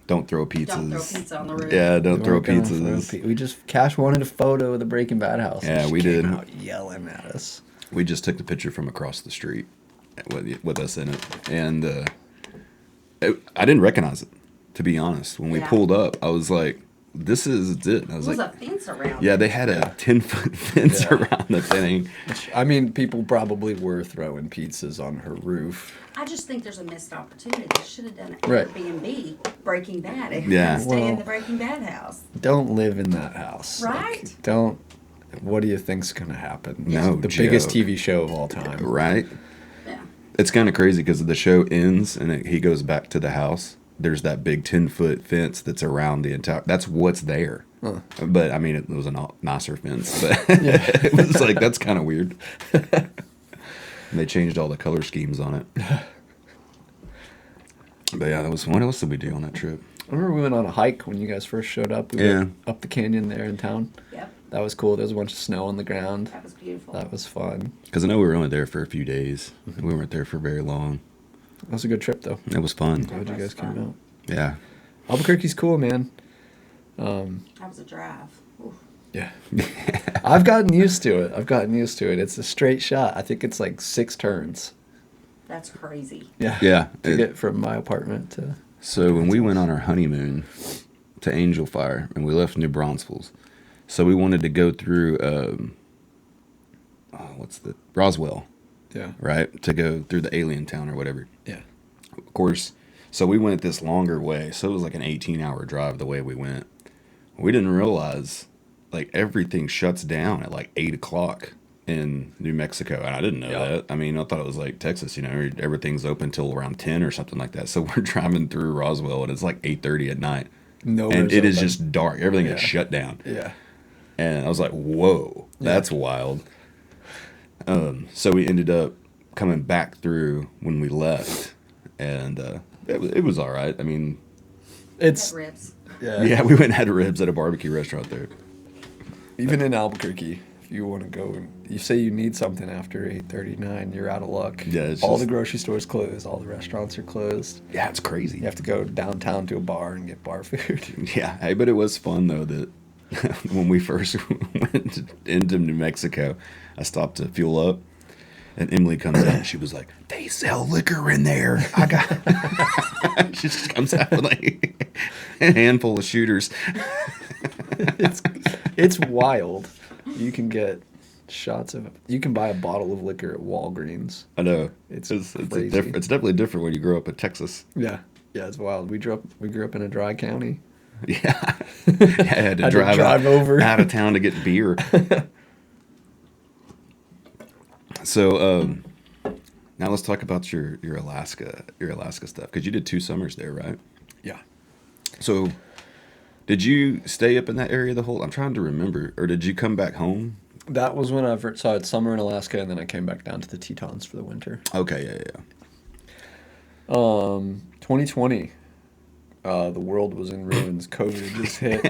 Don't throw pizzas. Don't throw pizza on the roof." Yeah, don't throw We're gonna pizzas. Cash wanted a photo of the Breaking Bad house. Yeah, and we she came did. out yelling at us. We just took the picture from across the street with us in it, and I didn't recognize it, to be honest. When we pulled up, I was like, "This is it." I was There was like, a fence around "Yeah, it. they had a 10-foot fence around the thing." I mean, people probably were throwing pizzas on her roof. I just think there's a missed opportunity. They should have done an Right. Airbnb Breaking Bad. Yeah. And stay in Well- the Breaking Bad house. Don't live in that house. Right? Like, don't. What do you think's gonna happen? No the biggest joke. TV show of all time. Right? Yeah. It's kind of crazy because the show ends and he goes back to the house. There's that big 10-foot fence that's around the entire. That's what's there. Huh. But I mean, it was a nicer fence. But it was like that's kind of weird. And they changed all the color schemes on it. But yeah, that was. What else did we do on that trip? I remember we went on a hike when you guys first showed up. We went up the canyon there in town. Yep. That was cool. There was a bunch of snow on the ground. That was beautiful. That was fun. Because I know we were only there for a few days. We weren't there for very long. That was a good trip, though. It was fun. Glad you was guys came fun. out. Yeah. Albuquerque's cool, man. That was a drive. Oof. Yeah. I've gotten used to it. It's a straight shot. I think it's like 6 turns. That's crazy. Yeah. Yeah. To get from my apartment to... So when we went on our honeymoon to Angel Fire and we left New Braunfels, So we wanted to go through, Roswell, Yeah. right? To go through the alien town or whatever. Yeah. Of course. So we went this longer way. So it was like an 18-hour drive the way we went. We didn't realize like everything shuts down at like 8 o'clock in New Mexico. And I didn't know that. I mean, I thought it was like Texas, everything's open till around 10 or something like that. So we're driving through Roswell and it's like 8:30 at night. And it is just dark. Everything is shut down. Yeah. And I was like, whoa, that's wild. So we ended up coming back through when we left. And it was all right. I mean, It's Ribs. yeah, we went and had ribs at a barbecue restaurant there. Even in Albuquerque, if you want to go and you say you need something after 8:39, you're out of luck. Yeah, it's all just- the grocery stores closed, all the restaurants are closed. Yeah, it's crazy. You have to go downtown to a bar and get bar food. Yeah, hey, but it was fun though that when we first went into New Mexico, I stopped to fuel up, and Emily comes out and she was like, "They sell liquor in there." I got. She just comes out with like a handful of shooters. It's wild. You can get you can buy a bottle of liquor at Walgreens. I know It's it's crazy. it's definitely different when you grow up in Texas. Yeah, it's wild. We grew up in a dry county. Yeah, I had to drive over out of town to get beer. So now let's talk about your Alaska stuff, because you did 2 summers there, right? Yeah. So did you stay up in that area the whole? I'm trying to remember, or did you come back home? That was when I saw it summer in Alaska, and then I came back down to the Tetons for the winter. Okay, yeah. 2020, the world was in ruins. COVID just hit,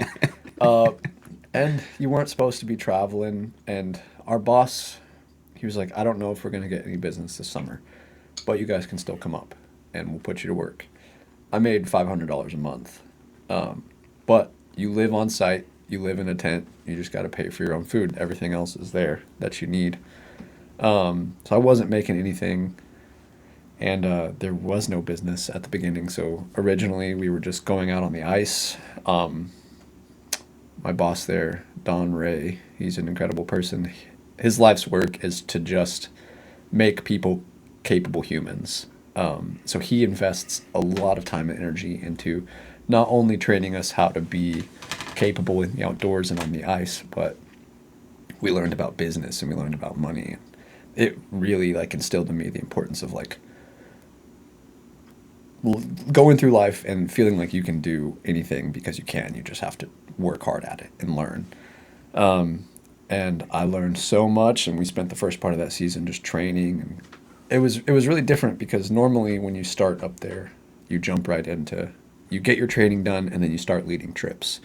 and you weren't supposed to be traveling. And our boss, he was like, "I don't know if we're gonna get any business this summer, but you guys can still come up, and we'll put you to work." I made $500 a month, but you live on site. You live in a tent. You just got to pay for your own food. Everything else is there that you need. So I wasn't making anything, and there was no business at the beginning. So originally we were just going out on the ice. My boss there, Don Ray, he's an incredible person. His life's work is to just make people capable humans. So he invests a lot of time and energy into not only training us how to be capable in the outdoors and on the ice, but we learned about business and we learned about money. It really instilled in me the importance of going through life and feeling like you can do anything because you can. You just have to work hard at it and learn. And I learned so much, and we spent the first part of that season just training. And it was really different because normally when you start up there, you jump right into, you get your training done and then you start leading trips.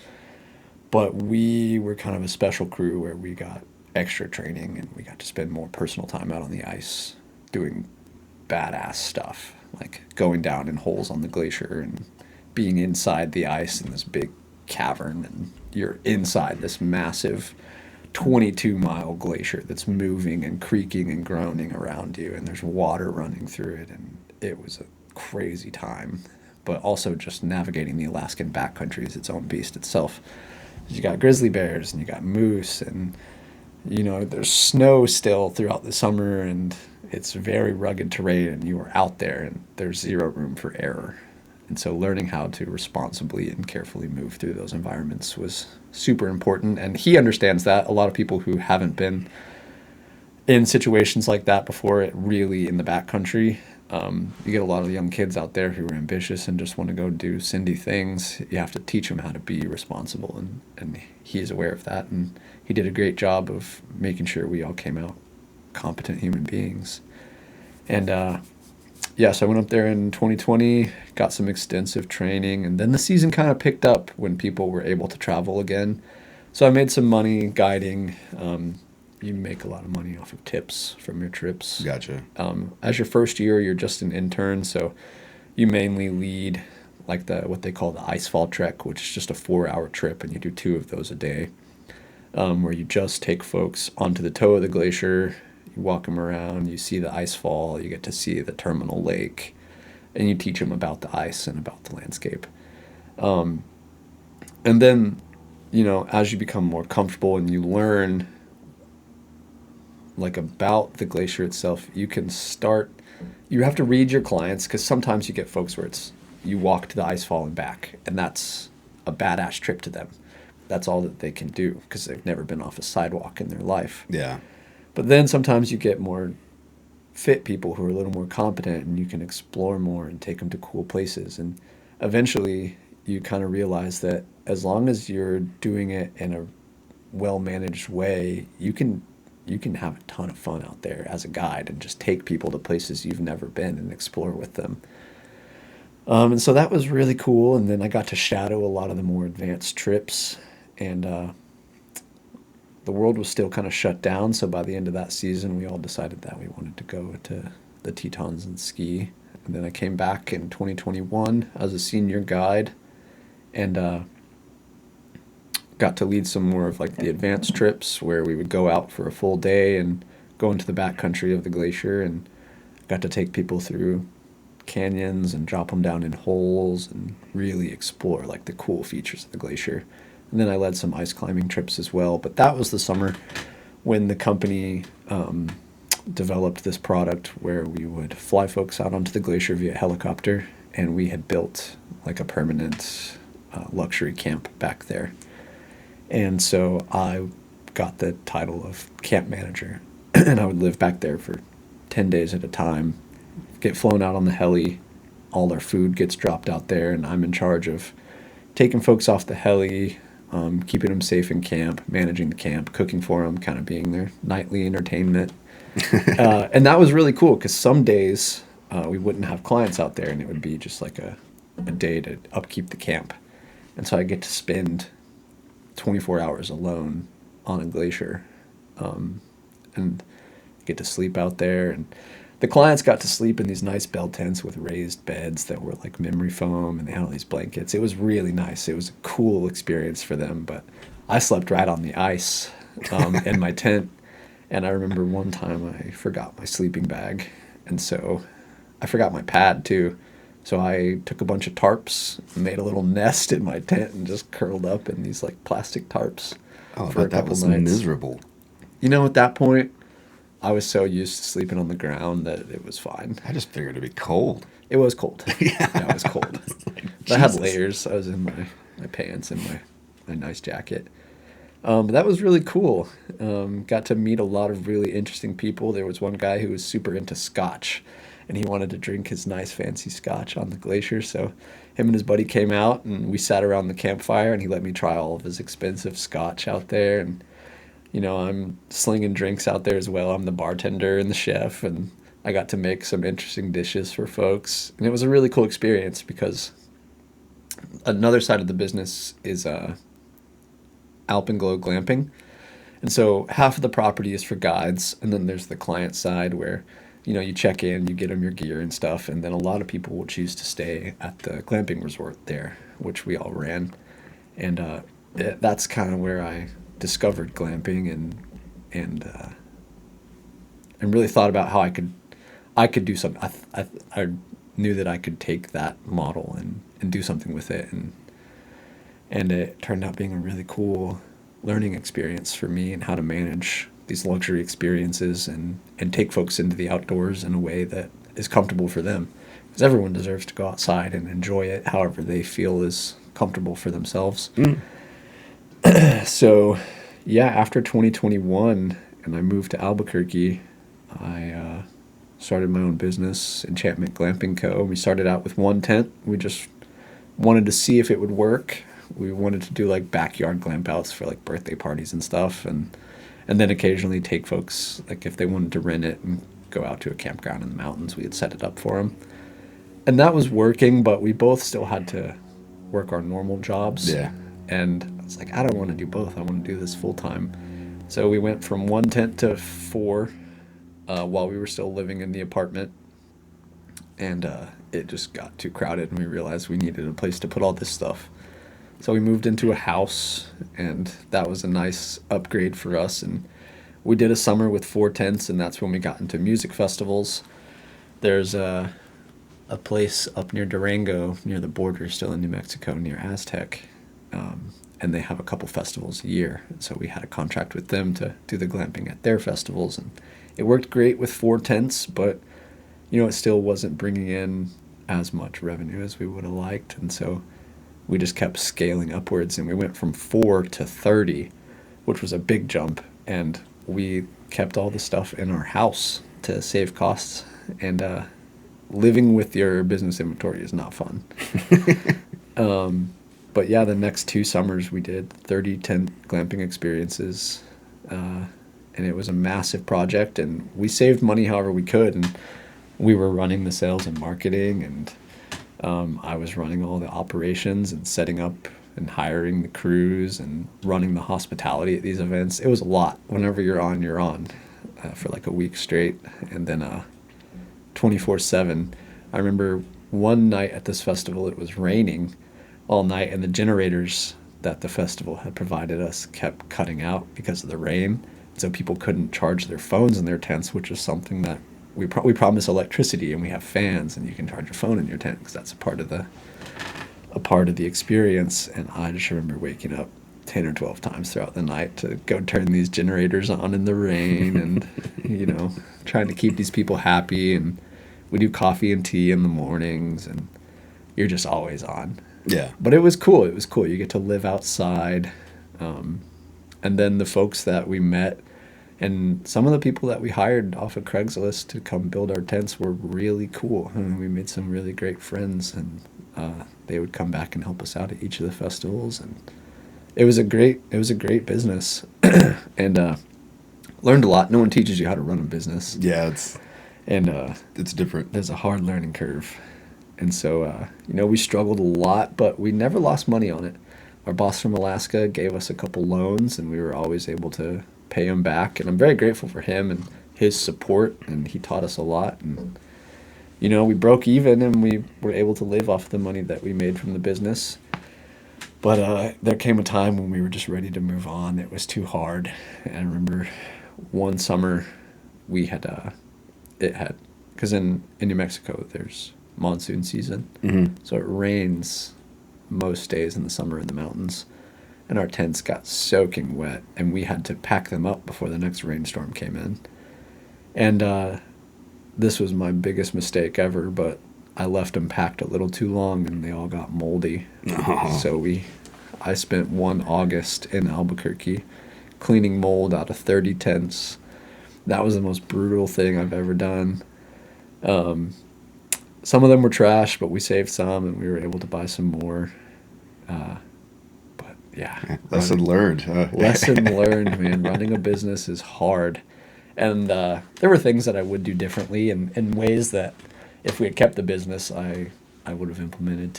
But we were kind of a special crew where we got extra training and we got to spend more personal time out on the ice doing badass stuff, like going down in holes on the glacier and being inside the ice in this big cavern, and you're inside this massive 22-mile glacier that's moving and creaking and groaning around you, and there's water running through it, and it was a crazy time. But also just navigating the Alaskan backcountry is its own beast itself. You got grizzly bears and you got moose, and there's snow still throughout the summer, and it's very rugged terrain, and you are out there and there's zero room for error. And so learning how to responsibly and carefully move through those environments was super important. And he understands that. A lot of people who haven't been in situations like that before, it really in the backcountry, you get a lot of young kids out there who are ambitious and just want to go do Cindy things. You have to teach them how to be responsible, and he is aware of that. And he did a great job of making sure we all came out competent human beings. And so I went up there in 2020, got some extensive training, and then the season kind of picked up when people were able to travel again. So I made some money guiding. You make a lot of money off of tips from your trips. Gotcha. As your first year, you're just an intern, so you mainly lead what they call the Icefall Trek, which is just a 4-hour trip, and you do 2 of those a day, where you just take folks onto the toe of the glacier. You walk them around, you see the ice fall, you get to see the terminal lake, and you teach them about the ice and about the landscape. And then you know, as you become more comfortable and you learn like about the glacier itself, you have to read your clients, because sometimes you get folks where it's you walk to the ice fall and back, and that's a badass trip to them. That's all that they can do because they've never been off a sidewalk in their life. Yeah. But then sometimes you get more fit people who are a little more competent, and you can explore more and take them to cool places. And eventually you kind of realize that as long as you're doing it in a well-managed way, you can have a ton of fun out there as a guide and just take people to places you've never been and explore with them. And so that was really cool. And then I got to shadow a lot of the more advanced trips, and the world was still kind of shut down. So by the end of that season, we all decided that we wanted to go to the Tetons and ski. And then I came back in 2021 as a senior guide, and got to lead some more of like the advanced trips where we would go out for a full day and go into the backcountry of the glacier, and got to take people through canyons and drop them down in holes and really explore like the cool features of the glacier. And then I led some ice climbing trips as well. But that was the summer when the company developed this product where we would fly folks out onto the glacier via helicopter, and we had built like a permanent luxury camp back there. And so I got the title of camp manager, and I would live back there for 10 days at a time, get flown out on the heli. All our food gets dropped out there, and I'm in charge of taking folks off the heli, keeping them safe in camp, managing the camp, cooking for them, kind of being their nightly entertainment. And that was really cool because some days we wouldn't have clients out there, and it would be just like a day to upkeep the camp. And so I get to spend 24 hours alone on a glacier, and get to sleep out there. And the clients got to sleep in these nice bell tents with raised beds that were like memory foam, and they had all these blankets. It was really nice. It was a cool experience for them, but I slept right on the ice in my tent. And I remember one time I forgot my sleeping bag, and so I forgot my pad too. So I took a bunch of tarps, made a little nest in my tent, and just curled up in these like plastic tarps for a that couple was nights. miserable. You know, at that point, I was so used to sleeping on the ground that it was fine. I just figured it'd be cold. It was cold. Yeah. It was cold. Like, But I had Jesus. layers. I was in my pants and my nice jacket. But that was really cool. Got to meet a lot of really interesting people. There was one guy who was super into scotch, and he wanted to drink his nice fancy scotch on the glacier. So him and his buddy came out, and we sat around the campfire, and he let me try all of his expensive scotch out there. And, you know, I'm slinging drinks out there as well. I'm the bartender and the chef, and I got to make some interesting dishes for folks. And it was a really cool experience because another side of the business is Alpenglow glamping. And so half of the property is for guides, and then there's the client side where, you know, you check in, you get them your gear and stuff, and then a lot of people will choose to stay at the glamping resort there, which we all ran. And that's kind of where I discovered glamping and really thought about how I could do something. I knew that I could take that model and do something with it, and it turned out being a really cool learning experience for me and how to manage these luxury experiences and take folks into the outdoors in a way that is comfortable for them. Because everyone deserves to go outside and enjoy it however they feel is comfortable for themselves. So, yeah, after 2021 and I moved to Albuquerque, I started my own business, Enchantment Glamping Co. We started out with one tent. We just wanted to see if it would work. We wanted to do like backyard glamp outs for like birthday parties and stuff, and then occasionally take folks, like if they wanted to rent it and go out to a campground in the mountains, we had set it up for them. And that was working, but we both still had to work our normal jobs. Yeah. And I was like, I don't want to do both. I want to do this full time. So we went from one tent to four while we were still living in the apartment. And it just got too crowded, and we realized we needed a place to put all this stuff. So we moved into a house, and that was a nice upgrade for us. And we did a summer with 4 tents, and that's when we got into music festivals. There's a place up near Durango, near the border, still in New Mexico, near Aztec. and they have a couple festivals a year. So we had a contract with them to do the glamping at their festivals, and it worked great with 4 tents, but it still wasn't bringing in as much revenue as we would have liked, and so we just kept scaling upwards, and we went from 4 to 30, which was a big jump, and we kept all the stuff in our house to save costs, and living with your business inventory is not fun. But yeah, the next 2 summers we did 30 tent glamping experiences, and it was a massive project, and we saved money however we could, and we were running the sales and marketing, and I was running all the operations and setting up and hiring the crews and running the hospitality at these events. It was a lot. Whenever you're on for like a week straight, and then 24/7. I remember one night at this festival, it was raining all night, and the generators that the festival had provided us kept cutting out because of the rain. So people couldn't charge their phones in their tents, which is something that we promise electricity, and we have fans, and you can charge your phone in your tent because that's a part of the experience. And I just remember waking up 10 or 12 times throughout the night to go turn these generators on in the rain, and trying to keep these people happy. And we do coffee and tea in the mornings, and you're just always on. Yeah. But it was cool. You get to live outside. And then the folks that we met, and some of the people that we hired off of Craigslist to come build our tents were really cool. I mean, we made some really great friends, and they would come back and help us out at each of the festivals, and it was a great business, and learned a lot. No one teaches you how to run a business. Yeah, it's different. There's a hard learning curve, and so we struggled a lot, but we never lost money on it. Our boss from Alaska gave us a couple loans, and we were always able to pay him back, and I'm very grateful for him and his support, and he taught us a lot. And we broke even, and we were able to live off the money that we made from the business. But there came a time when we were just ready to move on. It was too hard. And I remember one summer we had because in New Mexico there's monsoon season, so it rains most days in the summer in the mountains, and our tents got soaking wet, and we had to pack them up before the next rainstorm came in. And this was my biggest mistake ever, but I left them packed a little too long, and they all got moldy. Oh. So I spent one August in Albuquerque cleaning mold out of 30 tents. That was the most brutal thing I've ever done. Some of them were trash, but we saved some, and we were able to buy some more. But yeah. Lesson learned. Lesson learned, man. Running a business is hard. And there were things that I would do differently, in ways that if we had kept the business, I would have implemented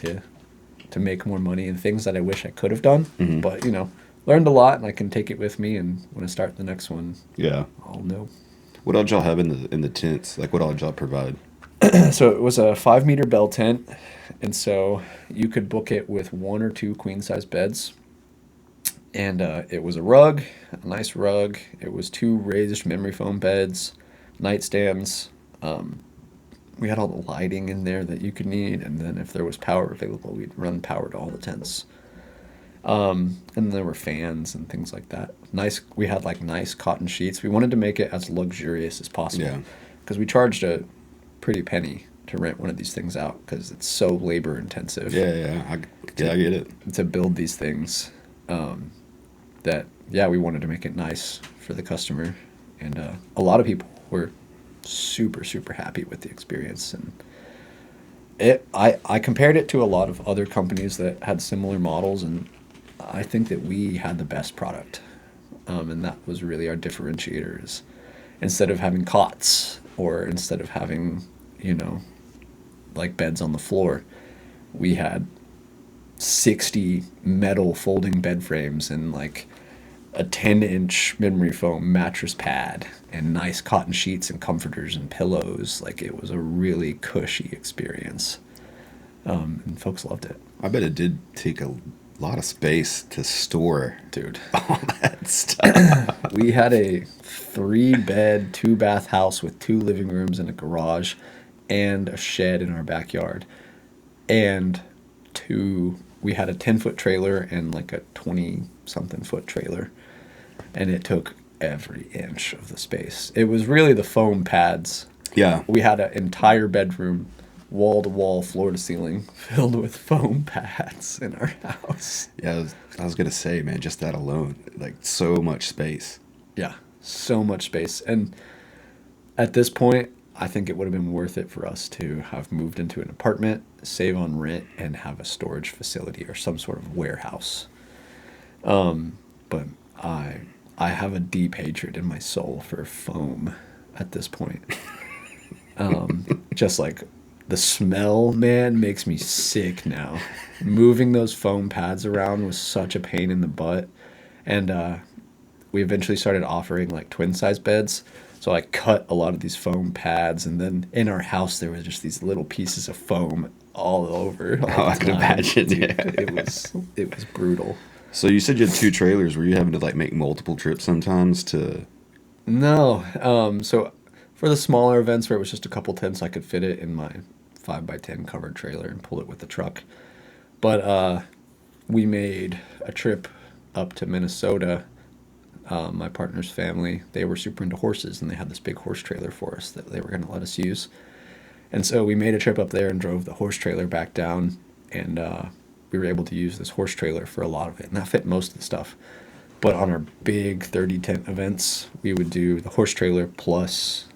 to make more money, and things that I wish I could have done. Mm-hmm. But, learned a lot, and I can take it with me, and when I start the next one, Yeah. I'll know. What all y'all have in the tents? Like, what all y'all provide? So it was a 5-meter bell tent, and so you could book it with 1 or 2 queen-size beds. And it was a rug, a nice rug. It was 2 raised memory foam beds, nightstands. We had all the lighting in there that you could need, and then if there was power available, we'd run power to all the tents. And there were fans and things like that. We had nice cotton sheets. We wanted to make it as luxurious as possible. Yeah. Because we charged a pretty penny to rent one of these things out, because it's so labor intensive. Yeah. I get it. To build these things. We wanted to make it nice for the customer, and a lot of people were super, super happy with the experience. And I compared it to a lot of other companies that had similar models, and I think that we had the best product, and that was really our differentiator. Is instead of having cots, or instead of having beds on the floor, we had 60 metal folding bed frames and a 10-inch memory foam mattress pad and nice cotton sheets and comforters and pillows. It was a really cushy experience, and folks loved it. I bet it did take a lot of space to store, Dude, all that stuff. we had a 3-bed, 2-bath house with 2 living rooms and a garage and a shed in our backyard, and 2 we had a 10-foot trailer and like a 20-something foot trailer, and it took every inch of the space. It was really the foam pads. Yeah. We had an entire bedroom, wall to wall, floor to ceiling, filled with foam pads in our house. Yeah, I was gonna say, man, just that alone, like so much space. Yeah, so much space. And at this point, I think it would have been worth it for us to have moved into an apartment, save on rent, and have a storage facility or some sort of warehouse. But I have a deep hatred in my soul for foam at this point. Just like the smell, man, makes me sick now. Moving those foam pads around was such a pain in the butt. And we eventually started offering like twin size beds. So I cut a lot of these foam pads, and then in our house there were just these little pieces of foam all over. Oh, I can imagine. Dude, Yeah. it was brutal. So you said you had 2 trailers. Were you having to like make multiple trips sometimes to? No, so for the smaller events where it was just a couple tents, I could fit it in my 5x10 covered trailer and pull it with the truck. But we made a trip up to Minnesota. My partner's family, they were super into horses, and they had this big horse trailer for us that they were going to let us use. And so we made a trip up there and drove the horse trailer back down, and we were able to use this horse trailer for a lot of it, and that fit most of the stuff. But on our big 30 tent events, we would do the horse trailer plus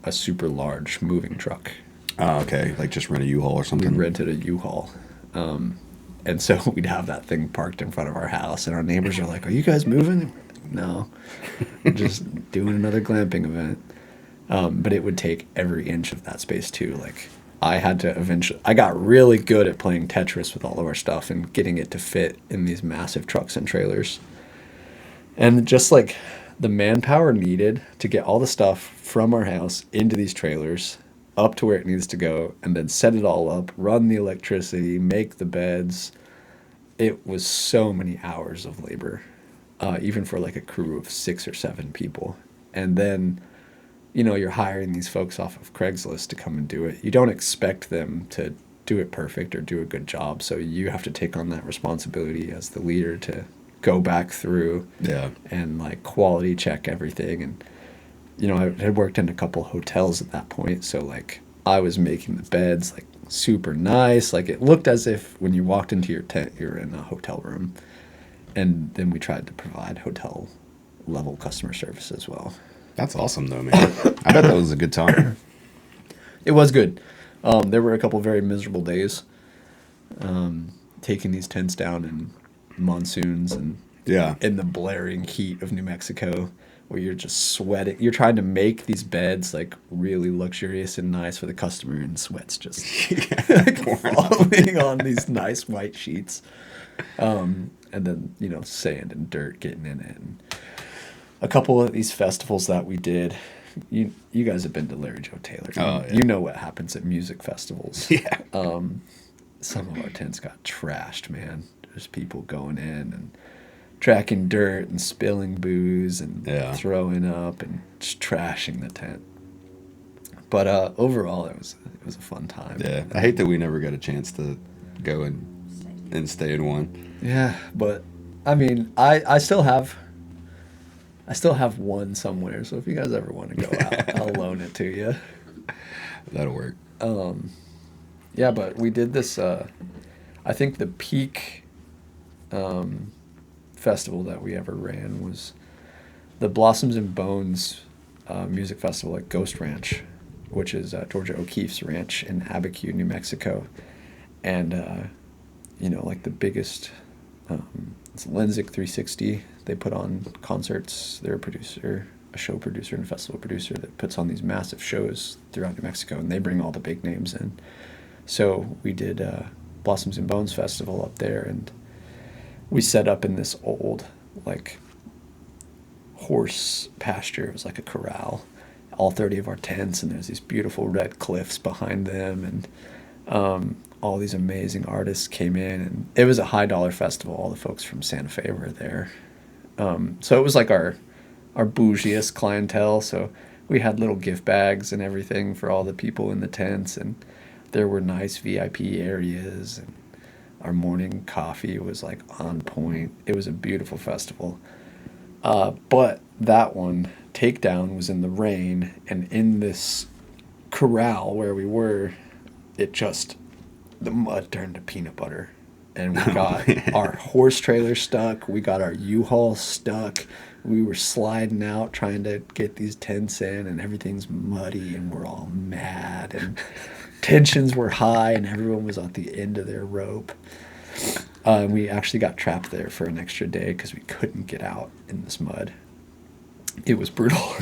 a super large moving truck. Oh, okay. Like just rent a U-Haul or We something. rented a U-Haul. And so we'd have that thing parked in front of our house, and our neighbors are like, "Are you guys moving?" No, we're just doing another glamping event. But it would take every inch of that space too. Like I got really good at playing Tetris with all of our stuff and getting it to fit in these massive trucks and trailers. And just like the manpower needed to get all the stuff from our house into these trailers, up to where it needs to go, and then set it all up, run the electricity, make the beds. It was so many hours of labor, even for like a crew of 6 or 7 people. And then, you're hiring these folks off of Craigslist to come and do it. You don't expect them to do it perfect or do a good job. So you have to take on that responsibility as the leader to go back through and like quality check everything. And I had worked in a couple hotels at that point, so like I was making the beds like super nice. Like it looked as if when you walked into your tent, you're in a hotel room. And then we tried to provide hotel level customer service as well. That's awesome though, man. I bet that was a good time. It was good. There were a couple very miserable days taking these tents down in monsoons and in the blaring heat of New Mexico, where you're just sweating. You're trying to make these beds like really luxurious and nice for the customer, and sweat's just falling on these nice white sheets. And then, sand and dirt getting in it. And a couple of these festivals that we did, you guys have been to Larry Joe Taylor. Oh, yeah. You know what happens at music festivals. Yeah. Some of our tents got trashed, man. There's people going in and tracking dirt and spilling booze and throwing up and just trashing the tent. But overall, it was a fun time. Yeah, I hate that we never got a chance to go and stay in one. Yeah, but I mean, I still have one somewhere. So if you guys ever want to go out, I'll loan it to you. That'll work. Yeah, but we did this. I think the peak festival that we ever ran was the Blossoms and Bones music festival at Ghost Ranch, which is Georgia O'Keeffe's ranch in Abiquiu, New Mexico. And, like the biggest, it's Lenzik 360. They put on concerts. They're a show producer and a festival producer that puts on these massive shows throughout New Mexico, and they bring all the big names in. So we did Blossoms and Bones Festival up there, and we set up in this old, like, horse pasture. It was like a corral. All 30 of our tents, and there's these beautiful red cliffs behind them, and all these amazing artists came in, and it was a high-dollar festival. All the folks from Santa Fe were there. So it was like our bougiest clientele, so we had little gift bags and everything for all the people in the tents, and there were nice VIP areas, Our morning coffee was like on point. It was a beautiful festival. But that one, Takedown, was in the rain, and in this corral where we were, the mud turned to peanut butter. And we got our horse trailer stuck. We got our U-Haul stuck. We were sliding out trying to get these tents in, and everything's muddy, and we're all mad. And tensions were high, and everyone was at the end of their rope. And we actually got trapped there for an extra day because we couldn't get out in this mud. It was brutal,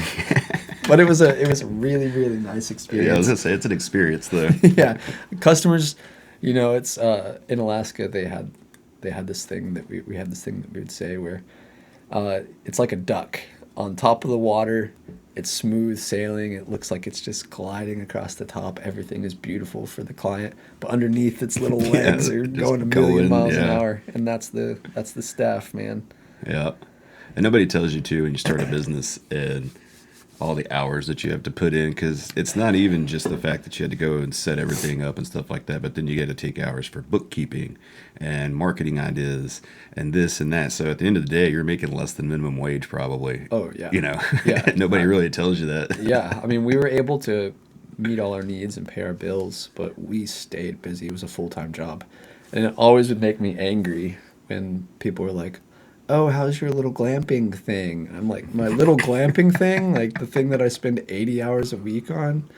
but it was a really, really nice experience. Yeah, I was gonna say it's an experience though. Yeah, customers, it's in Alaska they had this thing that we had this thing that we would say where it's like a duck on top of the water. It's smooth sailing. It looks like it's just gliding across the top. Everything is beautiful for the client, but underneath its little legs are going a million miles an hour, and that's the staff, man. Yeah. And nobody tells you to when you start a business and all the hours that you have to put in, because it's not even just the fact that you had to go and set everything up and stuff like that, but then you got to take hours for bookkeeping and marketing ideas and this and that. So at the end of the day, you're making less than minimum wage probably. Oh, yeah. Yeah. Nobody really tells you that. Yeah. I mean, we were able to meet all our needs and pay our bills, but we stayed busy. It was a full-time job. And it always would make me angry when people were like, oh, how's your little glamping thing? I'm like, my little glamping thing? Like the thing that I spend 80 hours a week on?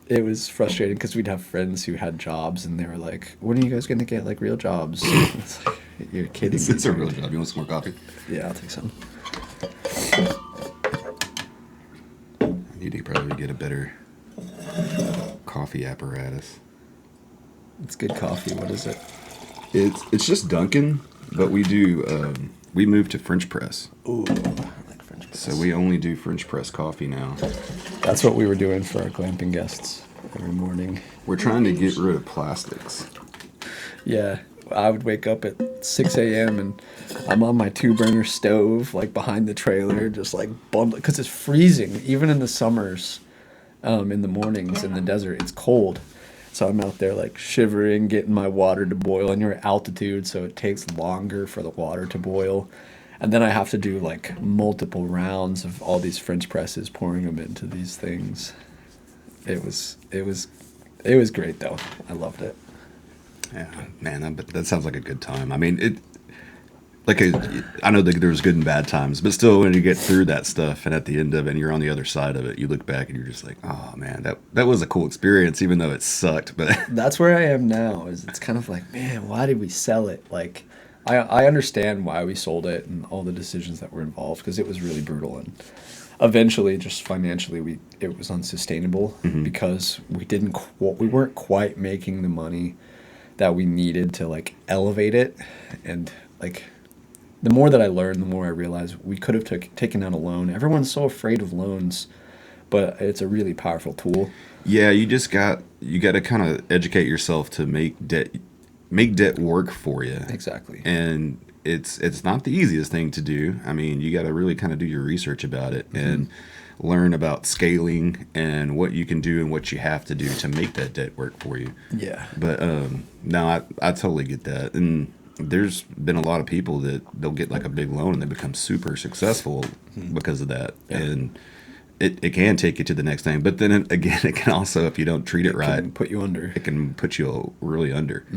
It was frustrating because we'd have friends who had jobs and they were like, when are you guys going to get like real jobs? It's like, you're kidding. It's a real job. You want some more coffee? Yeah, I'll take some. I need to probably get a better coffee apparatus. It's good coffee. What is it? It's just Dunkin'. But we moved to French press. Ooh, I like French press. So we only do French press coffee now. That's what we were doing for our glamping guests every morning. We're trying to get rid of plastics. Yeah, I would wake up at 6 a.m. and I'm on my 2-burner stove, like behind the trailer, just like bundled, because it's freezing, even in the summers, in the mornings in the desert, it's cold. So I'm out there like shivering, getting my water to boil, and you're at altitude, so it takes longer for the water to boil. And then I have to do like multiple rounds of all these French presses, pouring them into these things. It was great though. I loved it. Yeah, man, that sounds like a good time. I mean, I know that there's good and bad times, but still, when you get through that stuff and at the end of it and you're on the other side of it, you look back and you're just like, oh man, that was a cool experience, even though it sucked. But that's where I am now. It's kind of like, man, why did we sell it? Like, I understand why we sold it and all the decisions that were involved, because it was really brutal, and eventually, just financially, it was unsustainable because we weren't quite making the money that we needed to like elevate it, and like. The more that I learned, the more I realized we could have taken out a loan. Everyone's so afraid of loans, but it's a really powerful tool. Yeah, you got to kind of educate yourself to make debt work for you. Exactly. And it's not the easiest thing to do. I mean, you got to really kind of do your research about it and learn about scaling and what you can do and what you have to do to make that debt work for you. Yeah. But no, I totally get that. And there's been a lot of people that they'll get like a big loan and they become super successful because of that. Yeah. And it can take you to the next thing. But then again, it can also, if you don't treat it right, put you under. It can put you really under.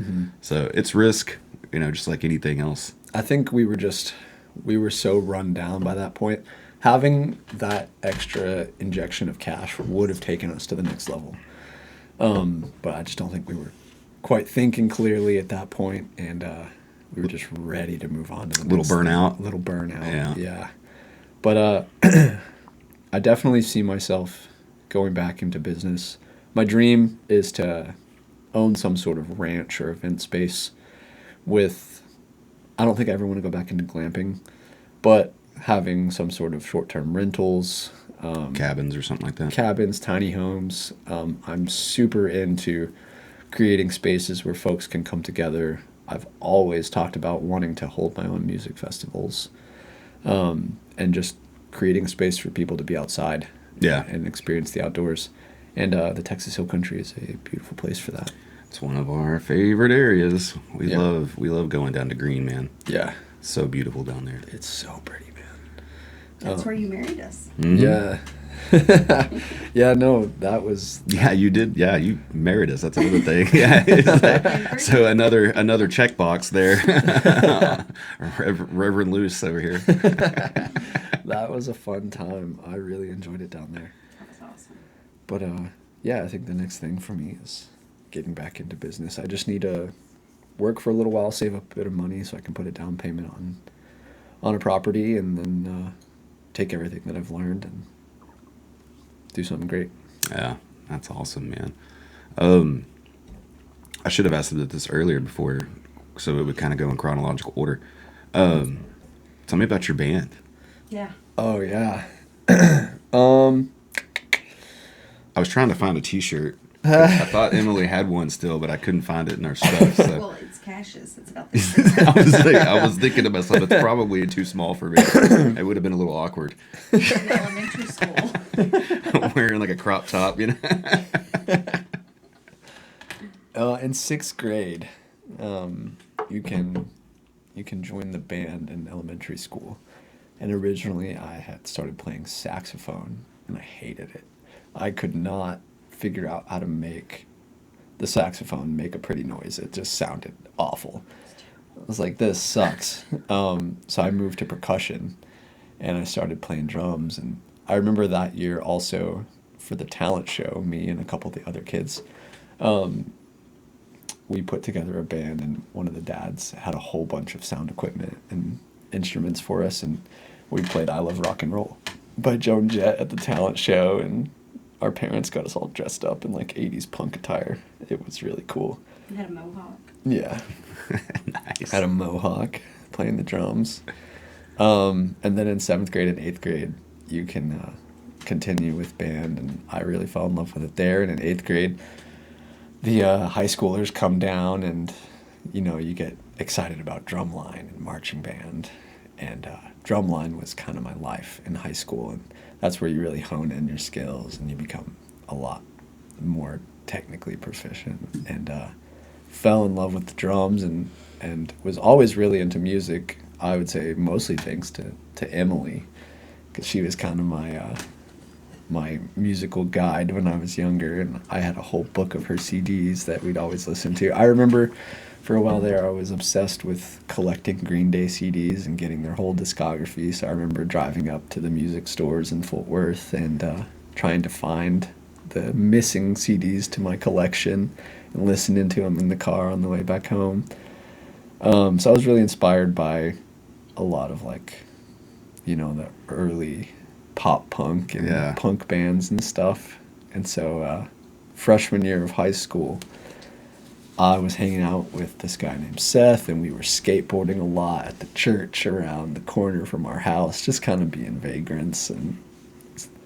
So it's risk, just like anything else. I think we were so run down by that point. Having that extra injection of cash would have taken us to the next level. But I just don't think we were quite thinking clearly at that point, and we were just ready to move on to the next burnout. Little burnout. Yeah. But I definitely see myself going back into business. My dream is to own some sort of ranch or event space I don't think I ever want to go back into glamping, but having some sort of short-term rentals. Cabins or something like that. Cabins, tiny homes. I'm super into creating spaces where folks can come together. I've always talked about wanting to hold my own music festivals, and just creating a space for people to be outside, and experience the outdoors. And the Texas Hill Country is a beautiful place for that. It's one of our favorite areas. We Yeah. love going down to Green, man. Yeah. So beautiful down there. It's so pretty, man. That's where you married us. Mhm. Yeah. Yeah, no, that was Yeah, you did. Yeah, you married us. That's another thing. Yeah. It's like- so another checkbox there. Reverend Luce over here. that was a fun time. I really enjoyed it down there. That was awesome. But yeah, I think the next thing for me is getting back into business. I just need to work for a little while, save up a bit of money so I can put a down payment on a property, and then take everything that I've learned and do something great. Yeah, that's awesome, man. I should have asked about this earlier before, so it would kind of go in chronological order. Tell me about your band. Yeah. Oh yeah. I was trying to find a T-shirt. I thought Emily had one still, but I couldn't find it in our stuff. So. Well, it's Cassius. It's about this. I was thinking to myself, it's probably too small for me. It would have been a little awkward. In elementary school. Wearing like a crop top, you know. In 6th grade, you can join the band in elementary school. And originally I had started playing saxophone, and I hated it. I could not figure out how to make the saxophone make a pretty noise. It just sounded awful. I was like, this sucks. So I moved to percussion, and I started playing drums. And I remember that year also, for the talent show, me and a couple of the other kids, we put together a band, and one of the dads had a whole bunch of sound equipment and instruments for us, and we played I Love Rock and Roll by Joan Jett at the talent show, and our parents got us all dressed up in like 80s punk attire. It was really cool. You had a mohawk. Yeah. Nice. Had a mohawk playing the drums. And then in 7th grade and 8th grade, you can continue with band, and I really fell in love with it there. And in 8th grade, the high schoolers come down, and you get excited about drumline and marching band, and drumline was kind of my life in high school, and that's where you really hone in your skills and you become a lot more technically proficient, and fell in love with the drums, and was always really into music. I would say mostly thanks to Emily, because she was kind of my musical guide when I was younger, and I had a whole book of her CDs that we'd always listen to. I remember for a while there I was obsessed with collecting Green Day CDs and getting their whole discography, so I remember driving up to the music stores in Fort Worth and trying to find the missing CDs to my collection and listening to them in the car on the way back home. So I was really inspired by a lot of the early pop punk and Yeah. punk bands and stuff. And so freshman year of high school, I was hanging out with this guy named Seth, and we were skateboarding a lot at the church around the corner from our house, just kind of being vagrants and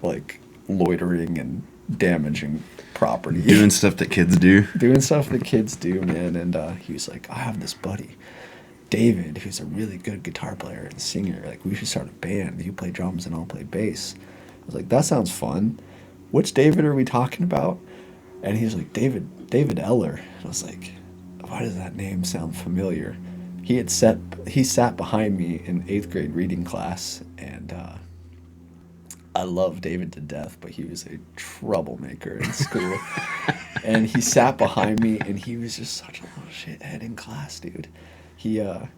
like loitering and damaging property. Doing stuff that kids do. Doing stuff that kids do, man. And he was like, I have this buddy, David, who's a really good guitar player and singer. Like, we should start a band. You play drums and I'll play bass. I was like, that sounds fun. Which David are we talking about? And he was like, David Eller. And I was like, why does that name sound familiar? He sat behind me in 8th grade reading class, and I love David to death, but he was a troublemaker in school. And he sat behind me, and he was just such a little shithead in class, dude. He was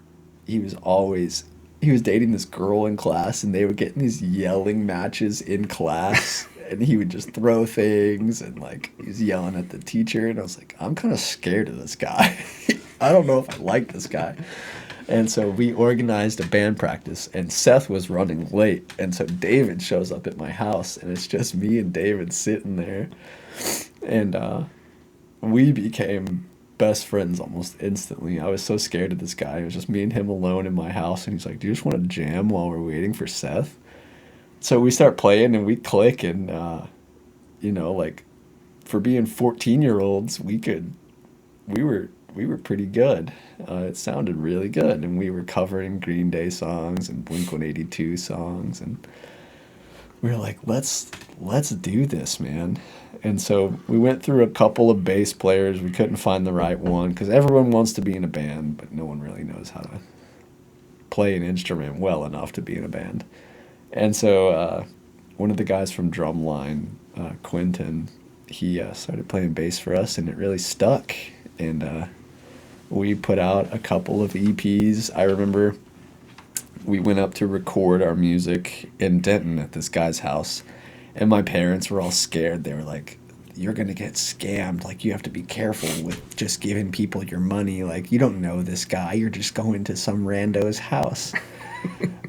dating this girl in class, and they would get in these yelling matches in class, and he would just throw things, and like he was yelling at the teacher, and I was like, I'm kind of scared of this guy. I don't know if I like this guy. And so we organized a band practice, and Seth was running late, and so David shows up at my house, and it's just me and David sitting there, and we became best friends almost instantly. I was so scared of this guy. It was just me and him alone in my house, and he's like, do you just want to jam while we're waiting for Seth? So we start playing, and we click, and like for being 14-year-olds, we were pretty good. It sounded really good, and we were covering Green Day songs and Blink-182 songs, and we were like, let's do this, man. And so we went through a couple of bass players. We couldn't find the right one because everyone wants to be in a band, but no one really knows how to play an instrument well enough to be in a band. And so one of the guys from Drumline, Quentin, he started playing bass for us, and it really stuck. And we put out a couple of EPs. I remember we went up to record our music in Denton at this guy's house, and my parents were all scared. They were like, you're going to get scammed. Like, you have to be careful with just giving people your money. Like, you don't know this guy. You're just going to some rando's house.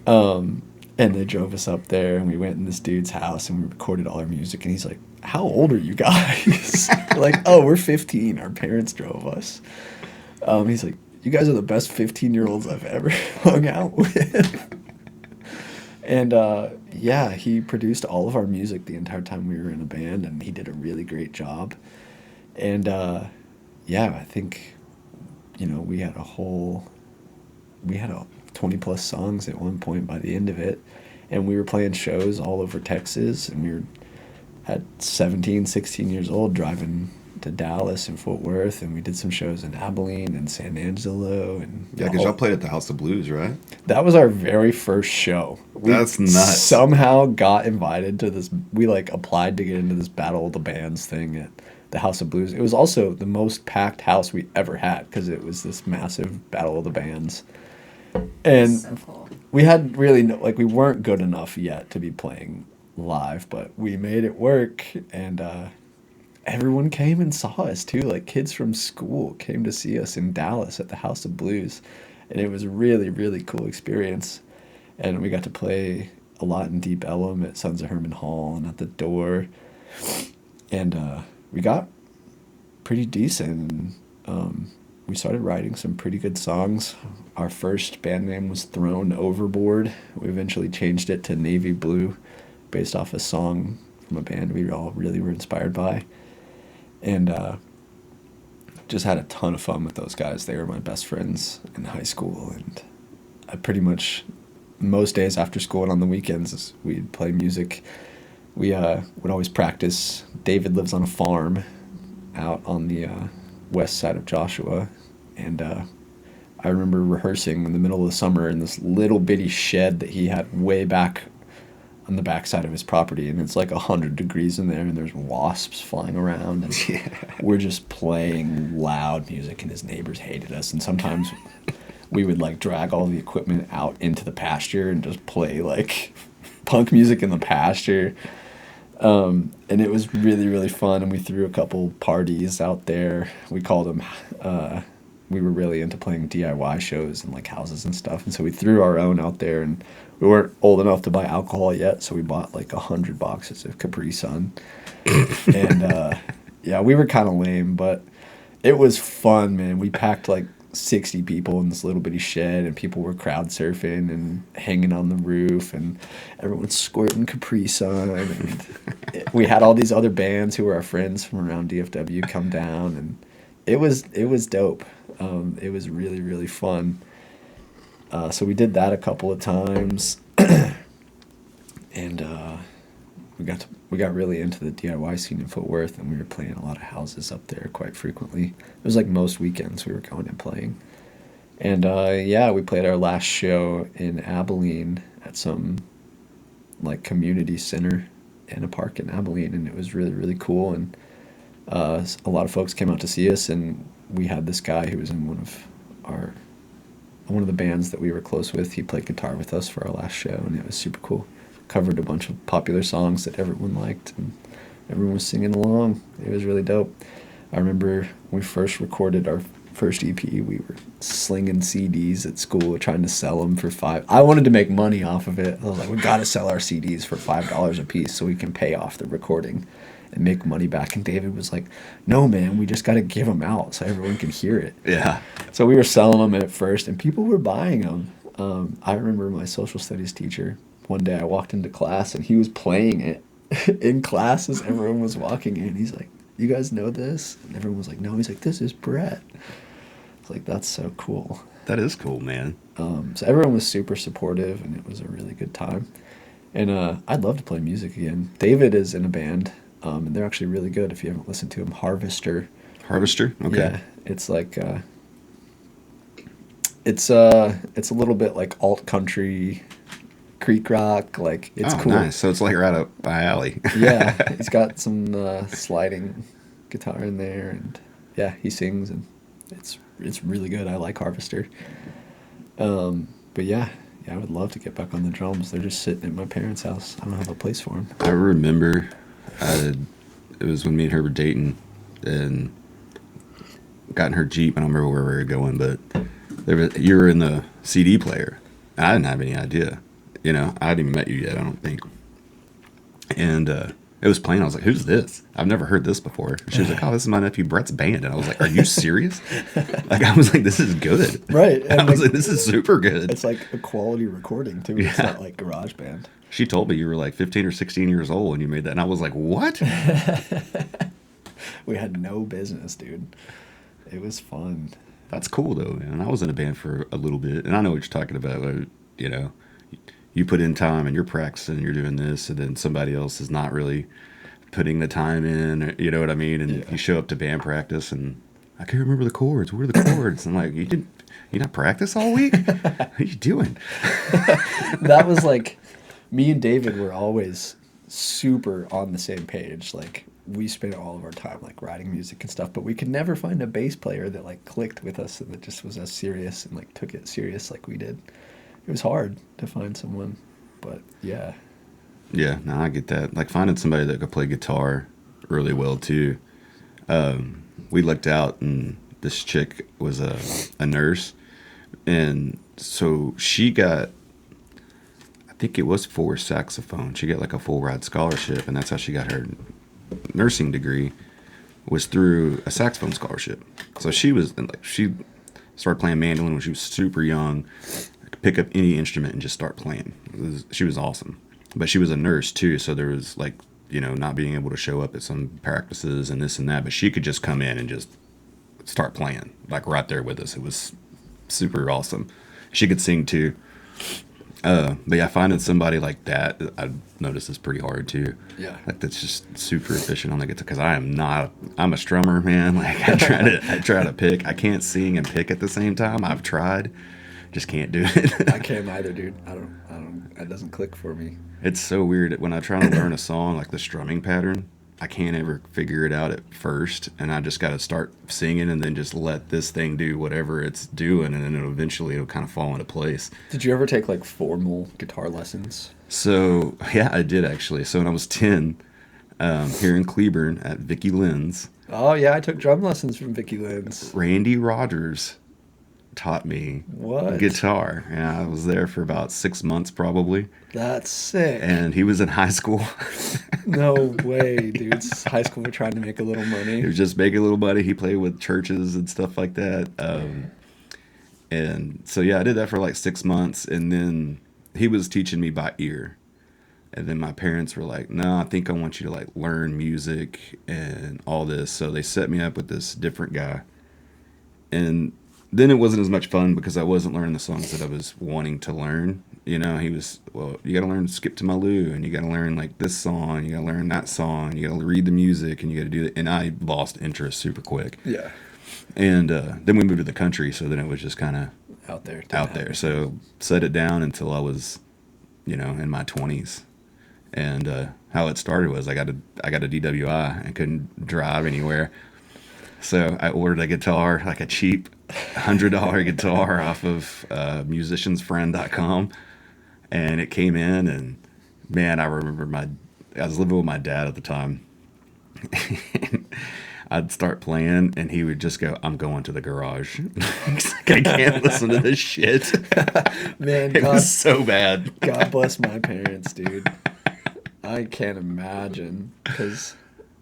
And they drove us up there, and we went in this dude's house, and we recorded all our music. And he's like, how old are you guys? Like, oh, we're 15. Our parents drove us. He's like, you guys are the best 15-year-olds I've ever hung out with. And yeah, he produced all of our music the entire time we were in a band, and he did a really great job. And yeah, I think, you know, we had 20 plus songs at one point by the end of it, and we were playing shows all over Texas, and we were at 17, 16 years old driving to Dallas and Fort Worth, and we did some shows in Abilene and San Angelo. And Yeah, because y'all played at the House of Blues, right? that was our very first show. We That's nuts. somehow got invited to this. We like applied to get into this Battle of the Bands thing at the House of Blues. It was also the most packed house we ever had because it was this massive Battle of the Bands. And So cool. we had really we weren't good enough yet to be playing live, but we made it work. And everyone came and saw us too. Like, kids from school came to see us in Dallas at the House of Blues, and it was a really, really cool experience. And we got to play a lot in Deep Ellum at Sons of Herman Hall and at the Door, and we got pretty decent. And we started writing some pretty good songs. Our first band name was Thrown Overboard. We eventually changed it to Navy Blue, based off a song from a band we all really were inspired by. And just had a ton of fun with those guys. They were my best friends in high school, and I pretty much, most days after school and on the weekends, we'd play music. We would always practice. David lives on a farm out on the west side of Joshua, and I remember rehearsing in the middle of the summer in this little bitty shed that he had way back on the backside of his property, and it's like 100 degrees in there, and there's wasps flying around, and we're just playing loud music, and his neighbors hated us. And sometimes we would like drag all the equipment out into the pasture and just play like punk music in the pasture. And it was really, really fun. And we threw a couple parties out there. We called them, we were really into playing DIY shows and like houses and stuff. And so we threw our own out there, and we weren't old enough to buy alcohol yet. So we bought like 100 boxes of Capri Sun. And yeah, we were kind of lame, but it was fun, man. We packed like 60 people in this little bitty shed, and people were crowd surfing and hanging on the roof, and everyone's squirting Capri Sun. And we had all these other bands who were our friends from around DFW come down, and it was dope. It was really, really fun. So we did that a couple of times, and we got really into the DIY scene in Fort Worth, and we were playing a lot of houses up there quite frequently. It was like most weekends we were going and playing. And yeah, we played our last show in Abilene at some like community center in a park in Abilene, and it was really, really cool. And a lot of folks came out to see us, and we had this guy who was in one of the bands that we were close with. He played guitar with us for our last show, and it was super cool. Covered a bunch of popular songs that everyone liked, and everyone was singing along. It was really dope. I remember when we first recorded our first EP, we were slinging CDs at school, trying to sell them for $5. I wanted to make money off of it. I was like, we got to sell our CDs for $5 a piece so we can pay off the recording and make money back. And David was like, no, man, we just got to give them out so everyone can hear it. Yeah. So we were selling them at first, and people were buying them. I remember my social studies teacher, one day I walked into class, and he was playing it in class as everyone was walking in. He's like, you guys know this? And everyone was like, no. He's like, this is Brett. It's like, that's so cool. That is cool, man. So everyone was super supportive, and it was a really good time. And I'd love to play music again. David is in a band, and they're actually really good. If you haven't listened to them, Harvester. Harvester? Okay. Yeah, it's like it's a little bit like alt country, creek rock. Like it's cool. Nice. So it's like right up my alley. Yeah, he's got some sliding guitar in there, and yeah, he sings, and it's really good. I like Harvester. But yeah, I would love to get back on the drums. They're just sitting at my parents' house. I don't have a place for them. I remember it was when me and her were dating and got in her Jeep. I don't remember where we were going, but you were in the CD player. And I didn't have any idea. You know, I hadn't even met you yet, I don't think. And it was playing. I was like, who's this? I've never heard this before. She was like, oh, this is my nephew Brett's band. And I was like, are you serious? Like, I was like, this is good. Right. And I was like, this is super good. It's like a quality recording, too. It's not like GarageBand. She told me you were like 15 or 16 years old when you made that. And I was like, what? We had no business, dude. It was fun. That's cool, though, man. I was in a band for a little bit. And I know what you're talking about. Like, you know, you put in time and you're practicing, you're doing this, and then somebody else is not really putting the time in. You know what I mean? And you show up to band practice and I can't remember the chords. What are the chords? I'm like, you not practice all week? What are you doing? That was like, me and David were always super on the same page. Like, we spent all of our time like writing music and stuff, but we could never find a bass player that like clicked with us and that just was as serious and like took it serious like we did. It was hard to find someone, but yeah. Yeah, no, I get that. Like finding somebody that could play guitar really well too. We looked out and this chick was a nurse, and so she got, I think it was for saxophone. She got like a full ride scholarship, and that's how she got her nursing degree, was through a saxophone scholarship. So she started playing mandolin when she was super young. Could pick up any instrument and just start playing. She was awesome. But she was a nurse too, so there was like, you know, not being able to show up at some practices and this and that, but she could just come in and just start playing like right there with us. It was super awesome. She could sing too. But yeah, finding somebody like that, I noticed is pretty hard too. Yeah. Like that's just super efficient on the guitar, because I'm a strummer, man. Like I try to pick. I can't sing and pick at the same time. I've tried, just can't do it. I can't either, dude. I don't, it doesn't click for me. It's so weird when I try to learn a song, like the strumming pattern, I can't ever figure it out at first, and I just got to start singing and then just let this thing do whatever it's doing, and then it'll kind of fall into place. Did you ever take like formal guitar lessons? So yeah, I did actually. So when I was 10, here in Cleburne at Vicky Lynn's. Oh yeah, I took drum lessons from Vicky Lynn's. Randy Rogers taught me guitar. Yeah, I was there for about 6 months probably. That's sick. And he was in high school. No way, dude. High school, we're trying to make a little money. He was just making a little money. He played with churches and stuff like that. And so yeah, I did that for like 6 months, and then he was teaching me by ear. And then my parents were like, no, I think I want you to like learn music and all this. So they set me up with this different guy. And then it wasn't as much fun because I wasn't learning the songs that I was wanting to learn. You know, he was, well, you got to learn Skip to My Lou, and you got to learn like this song, you got to learn that song, you got to read the music, and you got to do that. And I lost interest super quick. Yeah. And then we moved to the country, so then it was just kind of out there. So set it down until I was, you know, in my 20s. And how it started was I got a DWI and couldn't drive anywhere. So I ordered a guitar, like a cheap $100 guitar off of musiciansfriend.com. And it came in, and man, I remember I was living with my dad at the time. I'd start playing, and he would just go, I'm going to the garage. He's like, I can't listen to this shit. Man, it was so bad. God bless my parents, dude. I can't imagine, because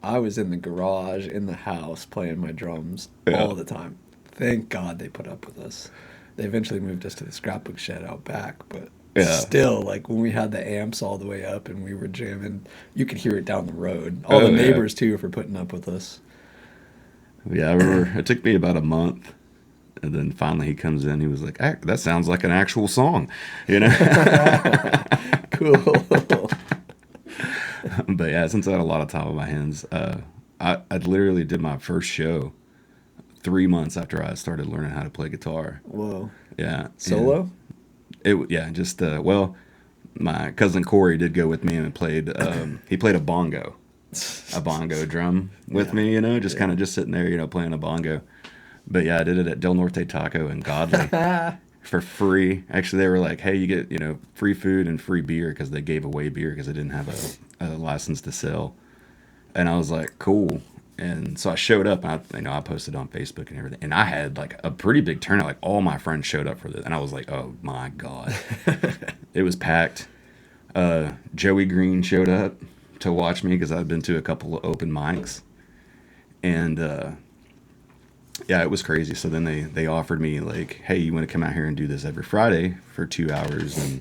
I was in the garage, in the house, playing my drums all the time. Thank God they put up with us. They eventually moved us to the scrapbook shed out back, but still, like when we had the amps all the way up and we were jamming, you could hear it down the road. All the neighbors, too, for putting up with us. Yeah, I remember it took me about a month And then finally he comes in. He was like, that sounds like an actual song, you know? Cool. But yeah, since I had a lot of time on my hands, I literally did my first show 3 months after I started learning how to play guitar. Whoa. Yeah. Solo? Just well, my cousin Corey did go with me and played. He played a bongo drum with me. You know, just kind of just sitting there, you know, playing a bongo. But yeah, I did it at Del Norte Taco in Godley for free. Actually, they were like, "Hey, you get, you know, free food and free beer," because they gave away beer because they didn't have a license to sell. And I was like, "Cool." And so I showed up, and I posted on Facebook and everything, and I had like a pretty big turnout. Like all my friends showed up for this, and I was like, "Oh my god!" It was packed. Joey Green showed up to watch me because I'd been to a couple of open mics, and yeah, it was crazy. So then they offered me like, "Hey, you want to come out here and do this every Friday for 2 hours,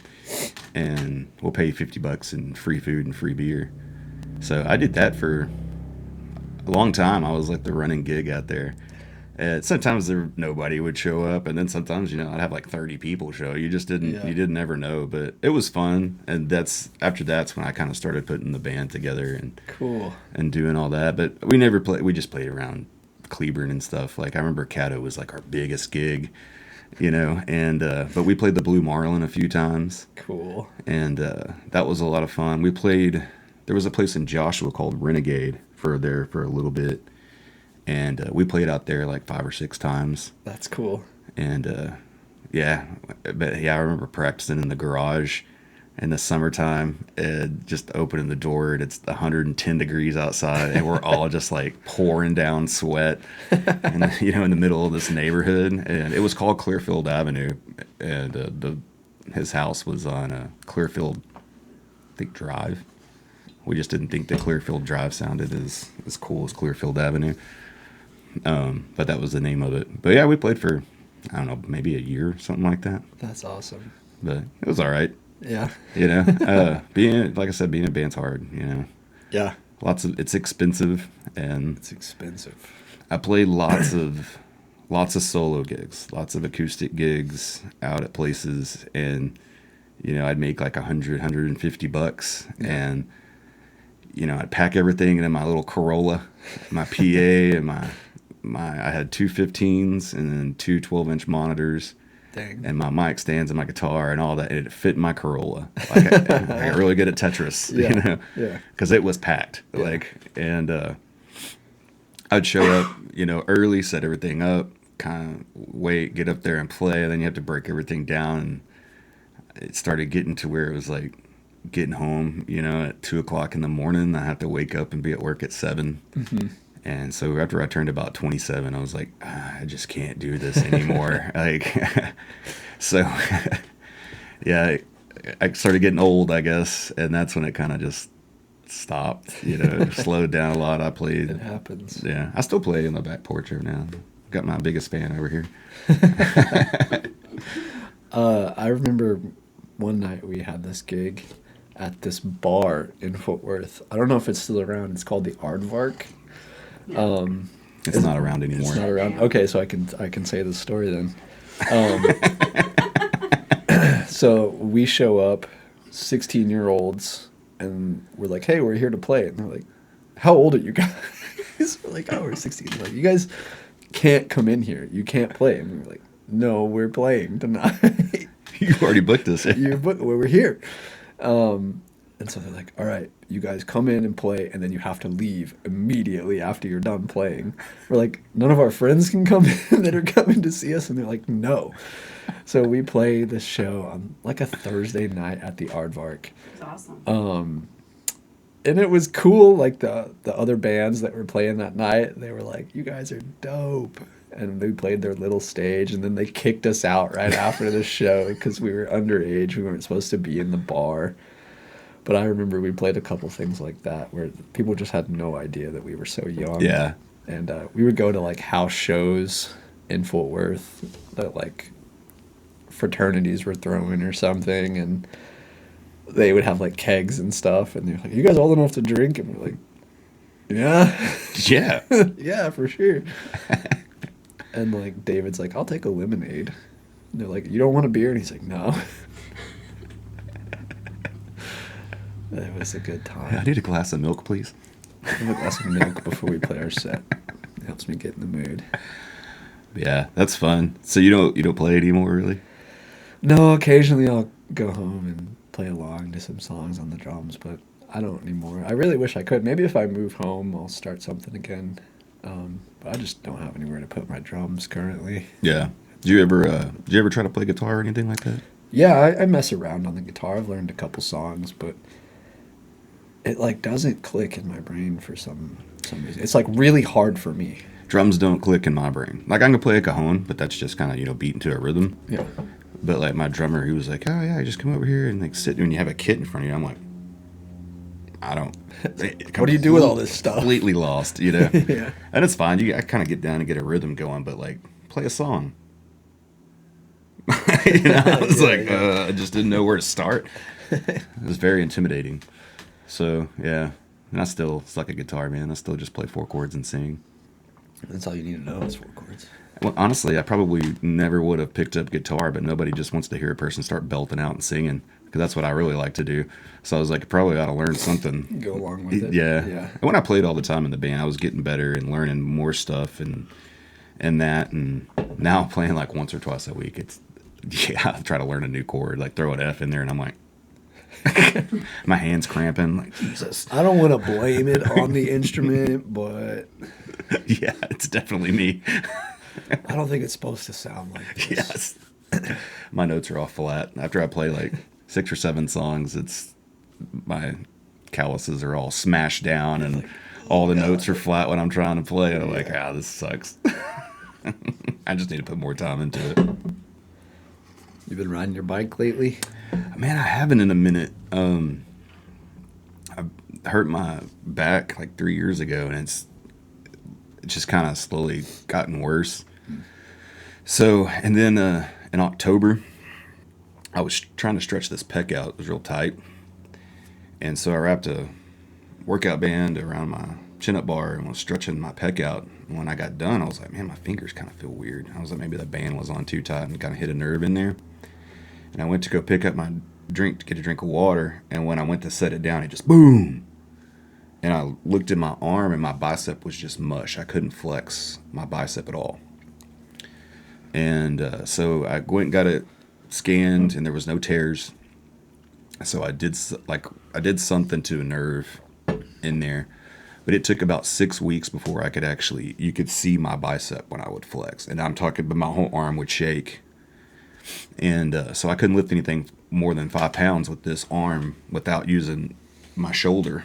and we'll pay you $50 and free food and free beer." So I did that for a long time. I was like the running gig out there. And sometimes nobody would show up, and then sometimes, you know, I'd have like 30 people show. You didn't ever know, but it was fun. And that's when I kind of started putting the band together and Cool. and doing all that. But we never played. We just played around Cleburne and stuff. Like I remember Caddo was like our biggest gig, you know. And but we played the Blue Marlin a few times. Cool. And that was a lot of fun. We played. There was a place in Joshua called Renegade for a little bit, and we played out there like 5 or 6 times. That's cool. And yeah, but yeah, I remember practicing in the garage in the summertime, and just opening the door, and it's 110 degrees outside, and we're all just like pouring down sweat, and you know, in the middle of this neighborhood. And it was called Clearfield Avenue, and his house was on Clearfield, I think, Drive. We just didn't think that Clearfield Drive sounded as cool as Clearfield Avenue. But that was the name of it. But yeah, we played for, I don't know, maybe a year, something like that. That's awesome. But it was all right. Yeah. You know, like I said, being a band's hard, you know. Yeah. It's expensive, and It's expensive. I played lots of solo gigs, lots of acoustic gigs out at places, and you know, I'd make like $150, and you know, I'd pack everything into my little Corolla, my PA, and I had 2 15s and then 2 12-inch monitors. Dang. And my mic stands and my guitar and all that, and it fit in my Corolla. Like I got really good at Tetris, Yeah, you know, yeah. because it was packed. Yeah. Like, and I'd show up, you know, early, set everything up, kind of wait, get up there and play, and then you have to break everything down. And it started getting to where it was like getting home, you know, at 2:00 in the morning. I have to wake up and be at work at 7. Mm-hmm. And so after I turned about 27, I was like, I just can't do this anymore. Like, so yeah, I started getting old, I guess. And that's when it kind of just stopped, you know, slowed down a lot. I played. It happens. Yeah. I still play in the back porch every now and then. Got my biggest fan over here. I remember one night we had this gig at this bar in Fort Worth. I don't know if it's still around. It's called the Aardvark. It's not around anymore. It's not around. Okay, so I can say the story then. So we show up, 16-year-olds, and we're like, "Hey, we're here to play." And they're like, "How old are you guys?" We're like, "Oh, we're 16." They're like, "You guys can't come in here. You can't play." And we're like, "No, we're playing tonight." You already booked us. We're here. And so they're like, "All right, you guys come in and play, and then you have to leave immediately after you're done playing." We're like, "None of our friends can come in that are coming to see us?" And they're like, "No." So we play this show on like a Thursday night at the Aardvark. It's awesome. And it was cool. Like the other bands that were playing that night, they were like, "You guys are dope." And we played their little stage, and then they kicked us out right after the show because we were underage. We weren't supposed to be in the bar. But I remember we played a couple things like that where people just had no idea that we were so young. Yeah. And we would go to like house shows in Fort Worth that like fraternities were throwing or something, and they would have like kegs and stuff, and they're like, "You guys old enough to drink?" And we're like, "Yeah." Yeah. Yeah, for sure. And like David's like, I'll take a lemonade. And they're like, you don't want a beer? And he's like, no. It was a good time. I need a glass of milk, please. Have a glass of milk before we play our set. It helps me get in the mood. Yeah, that's fun. So you don't play anymore, really? No, occasionally I'll go home and play along to some songs on the drums, but I don't anymore. I really wish I could. Maybe if I move home, I'll start something again. But I just don't have anywhere to put my drums currently. Yeah. Did you ever try to play guitar or anything like that? Yeah, I mess around on the guitar. I've learned a couple songs, but it like doesn't click in my brain for some reason. It's like really hard for me. Drums don't click in my brain. Like I can play a cajon, but that's just kind of beating to a rhythm. Yeah. But like my drummer, he was like, "Oh yeah, just come over here and like sit." When you have a kit in front of you, I'm like, I don't. What do you do with all this stuff? Completely lost, Yeah. And it's fine. I kind of get down and get a rhythm going, but like play a song. I was I just didn't know where to start. It was very intimidating. So yeah, and I still suck at guitar, man. I still just play 4 chords and sing. That's all you need to know is 4 chords. Well, honestly, I probably never would have picked up guitar, but nobody just wants to hear a person start belting out and singing, because that's what I really like to do. So I was like, probably ought to learn something. Go along with it. Yeah. Yeah. And when I played all the time in the band, I was getting better and learning more stuff and that. And now playing like once or twice a week, I try to learn a new chord, like throw an F in there, and I'm like, my hand's cramping. Like, Jesus. I don't want to blame it on the instrument, but Yeah, it's definitely me. I don't think it's supposed to sound like this. Yes. My notes are all flat. After I play like 6 or 7 songs, my calluses are all smashed down and all the notes are flat when I'm trying to play. And I'm like, this sucks. I just need to put more time into it. You've been riding your bike lately? Man, I haven't in a minute. I hurt my back like 3 years ago, and it's just kind of slowly gotten worse. So, and then in October, I was trying to stretch this pec out. It was real tight. And so I wrapped a workout band around my chin-up bar and was stretching my pec out. And when I got done, I was like, man, my fingers kind of feel weird. I was like, maybe the band was on too tight and kind of hit a nerve in there. And I went to go pick up my drink to get a drink of water. And when I went to set it down, it just boom. And I looked at my arm and my bicep was just mush. I couldn't flex my bicep at all. And so I went and got it scanned, and there was no tears. So I did something to a nerve in there, but it took about 6 weeks before I could you could see my bicep when I would flex, and I'm talking, but my whole arm would shake. And so I couldn't lift anything more than 5 pounds with this arm without using my shoulder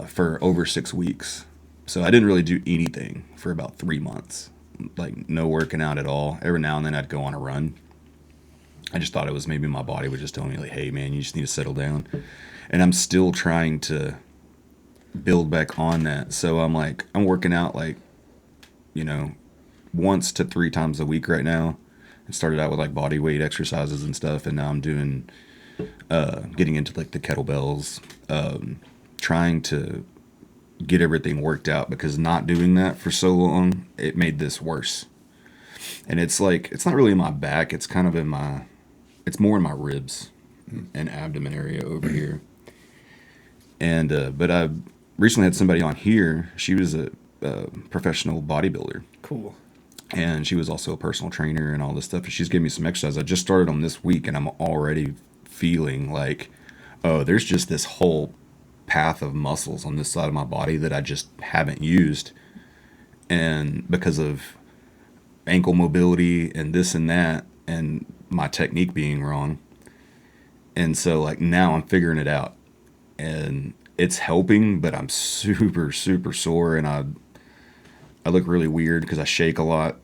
for over 6 weeks. So I didn't really do anything for about 3 months. Like no working out at all. Every now and then I'd go on a run. I just thought it was maybe my body was just telling me like, hey man, you just need to settle down. And I'm still trying to build back on that. So I'm working out like, once to 3 times a week right now. I started out with like body weight exercises and stuff, and now I'm doing getting into like the kettlebells, trying to get everything worked out, because not doing that for so long, it made this worse. And it's like, it's not really in my back, it's kind of it's more in my ribs and abdomen area over here. And but I recently had somebody on here. She was a professional bodybuilder. Cool. And she was also a personal trainer and all this stuff. She's giving me some exercise. I just started on this week, and I'm already feeling like, oh, there's just this whole path of muscles on this side of my body that I just haven't used. And because of ankle mobility and this and that, and my technique being wrong. And so like now I'm figuring it out, and it's helping, but I'm super, super sore, and I look really weird because I shake a lot.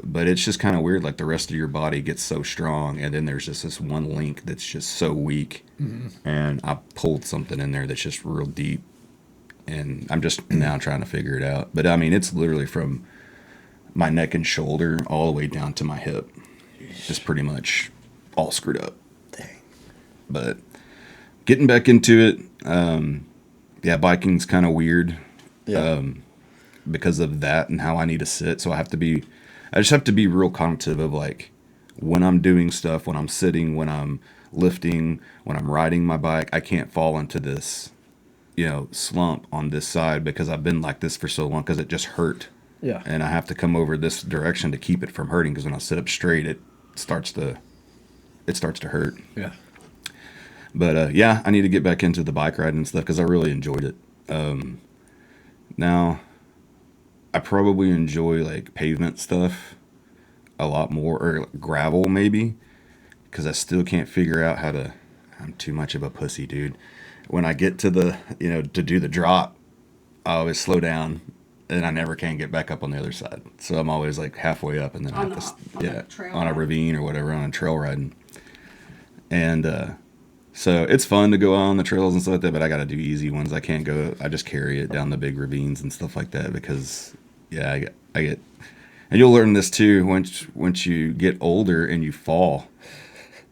But it's just kind of weird, like the rest of your body gets so strong, and then there's just this one link that's just so weak. Mm-hmm. And I pulled something in there that's just real deep, and I'm just now trying to figure it out. But I mean, it's literally from my neck and shoulder all the way down to my hip, just pretty much all screwed up. Dang. But getting back into it, biking's kind of weird. Yeah. because of that and how I need to sit. So I just have to be real cognitive of like when I'm doing stuff, when I'm sitting, when I'm lifting, when I'm riding my bike. I can't fall into this, slump on this side because I've been like this for so long because it just hurt. Yeah. And I have to come over this direction to keep it from hurting because when I sit up straight, it starts to hurt. Yeah. But yeah, I need to get back into the bike riding and stuff because I really enjoyed it. Now, I probably enjoy like pavement stuff a lot more, or like gravel maybe, because I still can't figure out how to. I'm too much of a pussy, dude. When I get to the, to do the drop, I always slow down, and I never can get back up on the other side. So I'm always like halfway up, and then I have to, on a ravine or whatever, on a trail riding. And so it's fun to go on the trails and stuff like that, but I got to do easy ones. I can't go. I just carry it down the big ravines and stuff like that because, yeah, I get, and you'll learn this too once you get older and you fall,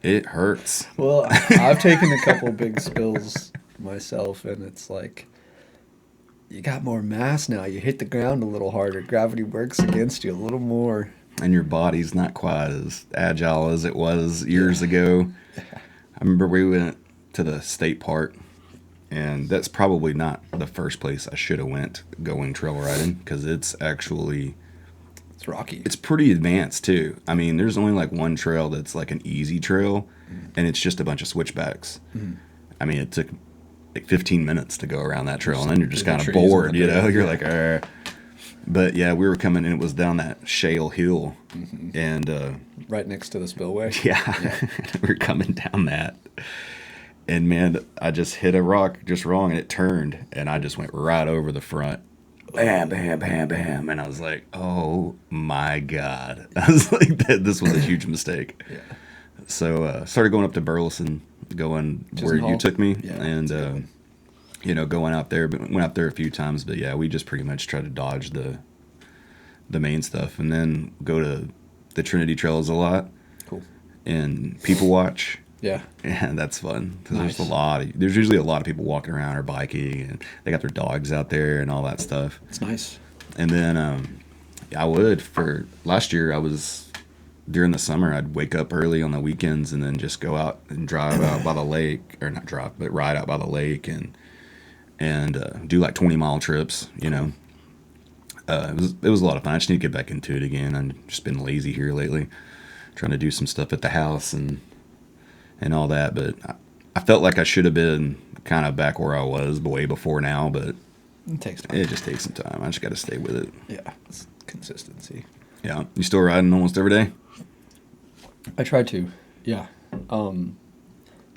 it hurts. Well, I've taken a couple big spills myself, and it's like you got more mass now. You hit the ground a little harder. Gravity works against you a little more. And your body's not quite as agile as it was years ago. I remember we went to the state park, and that's probably not the first place I should have went going trail riding because it's rocky. It's pretty advanced too. I mean, there's only like one trail that's like an easy trail, and it's just a bunch of switchbacks. I mean, it took like 15 minutes to go around that trail, and then you're just kind of bored, You're like, But yeah, we were coming, and it was down that shale hill, and right next to the spillway. Yeah. We were coming down that, and man, I just hit a rock just wrong, and it turned, and I just went right over the front. Bam, bam, bam, bam, and I was like, "Oh my god!" I was like, "This was a huge mistake." Yeah. So started going up to Burleson, going where you took me, and going out there. But went out there a few times, but yeah, we just pretty much tried to dodge the main stuff, and then go to the Trinity Trails a lot. Cool. And people watch. Yeah. Yeah, that's fun because Nice. there's usually a lot of people walking around or biking, and they got their dogs out there and all that stuff. It's nice. And then for last year, I was during the summer, I'd wake up early on the weekends and then just go out and drive out by the lake, or not drive, but ride out by the lake and do like 20-mile trips. It was a lot of fun. I just need to get back into it again. I've just been lazy here lately, trying to do some stuff at the house and all that. But I felt like I should have been kind of back where I was way before now, but It takes time. it just takes some time. I just got to stay with it. Yeah, it's consistency. Yeah. You still riding almost every day? I try to, yeah.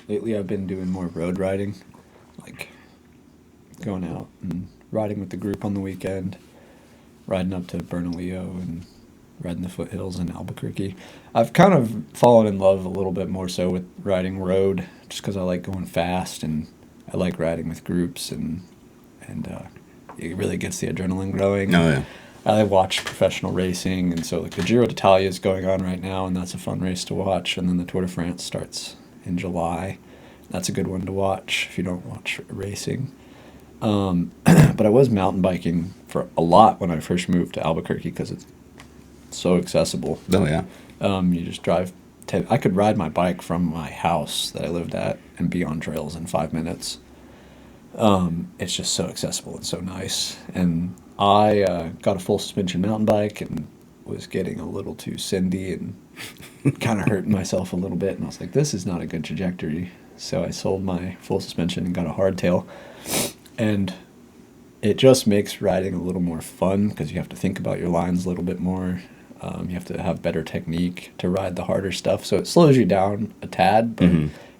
Lately I've been doing more road riding, like going out and riding with the group on the weekend, riding up to Bernalillo and riding the foothills in Albuquerque. I've kind of fallen in love a little bit more so with riding road, just because I like going fast and I like riding with groups, and it really gets the adrenaline going. Oh, yeah. I watch professional racing, and so like the Giro d'Italia is going on right now, and that's a fun race to watch. And then the Tour de France starts in July. That's a good one to watch if you don't watch racing. But I was mountain biking for a lot when I first moved to Albuquerque because it's so accessible. Oh, yeah. You just drive. I could ride my bike from my house that I lived at and be on trails in 5 minutes. It's just so accessible and so nice. And I got a full suspension mountain bike and was getting a little too cindy and kind of hurting myself a little bit. And I was like, this is not a good trajectory. So I sold my full suspension and got a hardtail. And it just makes riding a little more fun because you have to think about your lines a little bit more. You have to have better technique to ride the harder stuff. So it slows you down a tad, but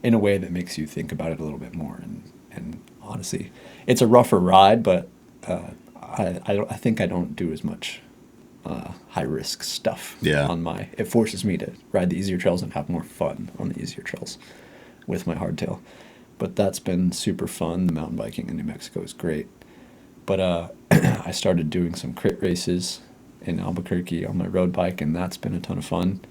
in a way that makes you think about it a little bit more. And honestly, it's a rougher ride, but I think I don't do as much high risk stuff on my. It forces me to ride the easier trails and have more fun on the easier trails with my hardtail. But that's been super fun. The mountain biking in New Mexico is great. But I started doing some crit races in Albuquerque on my road bike, and that's been a ton of fun.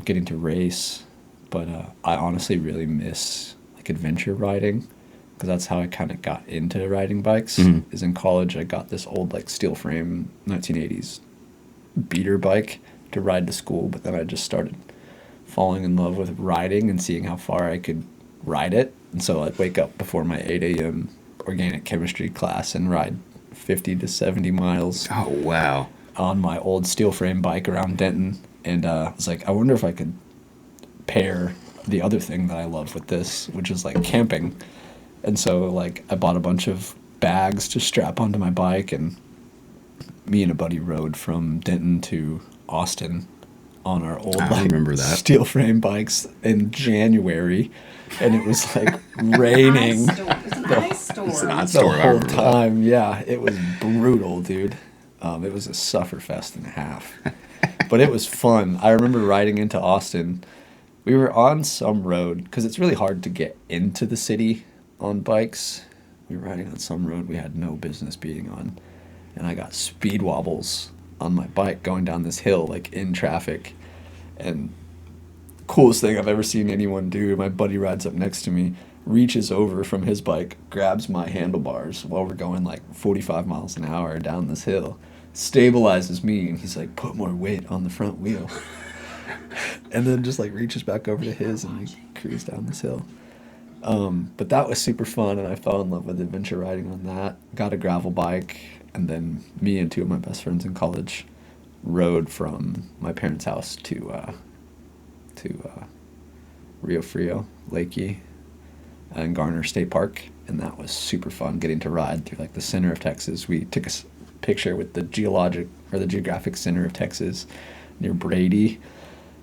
Getting to race, but I honestly really miss like adventure riding. because that's how I kind of got into riding bikes. Mhm. Is in college I got this old like steel frame 1980s beater bike to ride to school, but then I just started falling in love with riding and seeing how far I could ride it. And so I'd wake up before my 8 a.m. organic chemistry class and ride 50 to 70 miles Oh, wow. on my old steel frame bike around Denton. And I was like, I wonder if I could pair the other thing that I love with this, which is like camping. And so like I bought a bunch of bags to strap onto my bike, and me and a buddy rode from Denton to Austin on our old I remember that. steel frame bikes in January, and it was like raining It's an ice storm. It's an ice the storm. I whole remember that. time. Yeah, it was brutal, dude. It was a sufferfest and a half, but it was fun. I remember riding into Austin. We were on some road because it's really hard to get into the city on bikes. We were riding on some road we had no business being on, and I got speed wobbles on my bike going down this hill like in traffic. And coolest thing I've ever seen anyone do, my buddy rides up next to me, reaches over from his bike, grabs my handlebars while we're going like 45 miles an hour down this hill, stabilizes me, and he's like, put more weight on the front wheel. And then just like reaches back over to his, and we cruise down this hill. But that was super fun, and I fell in love with adventure riding on that. Got a gravel bike, and then me and two of my best friends in college rode from my parents' house to Rio Frio, Lakey, and Garner State Park, and that was super fun getting to ride through like the center of Texas. We took a picture with the geographic center of Texas near Brady,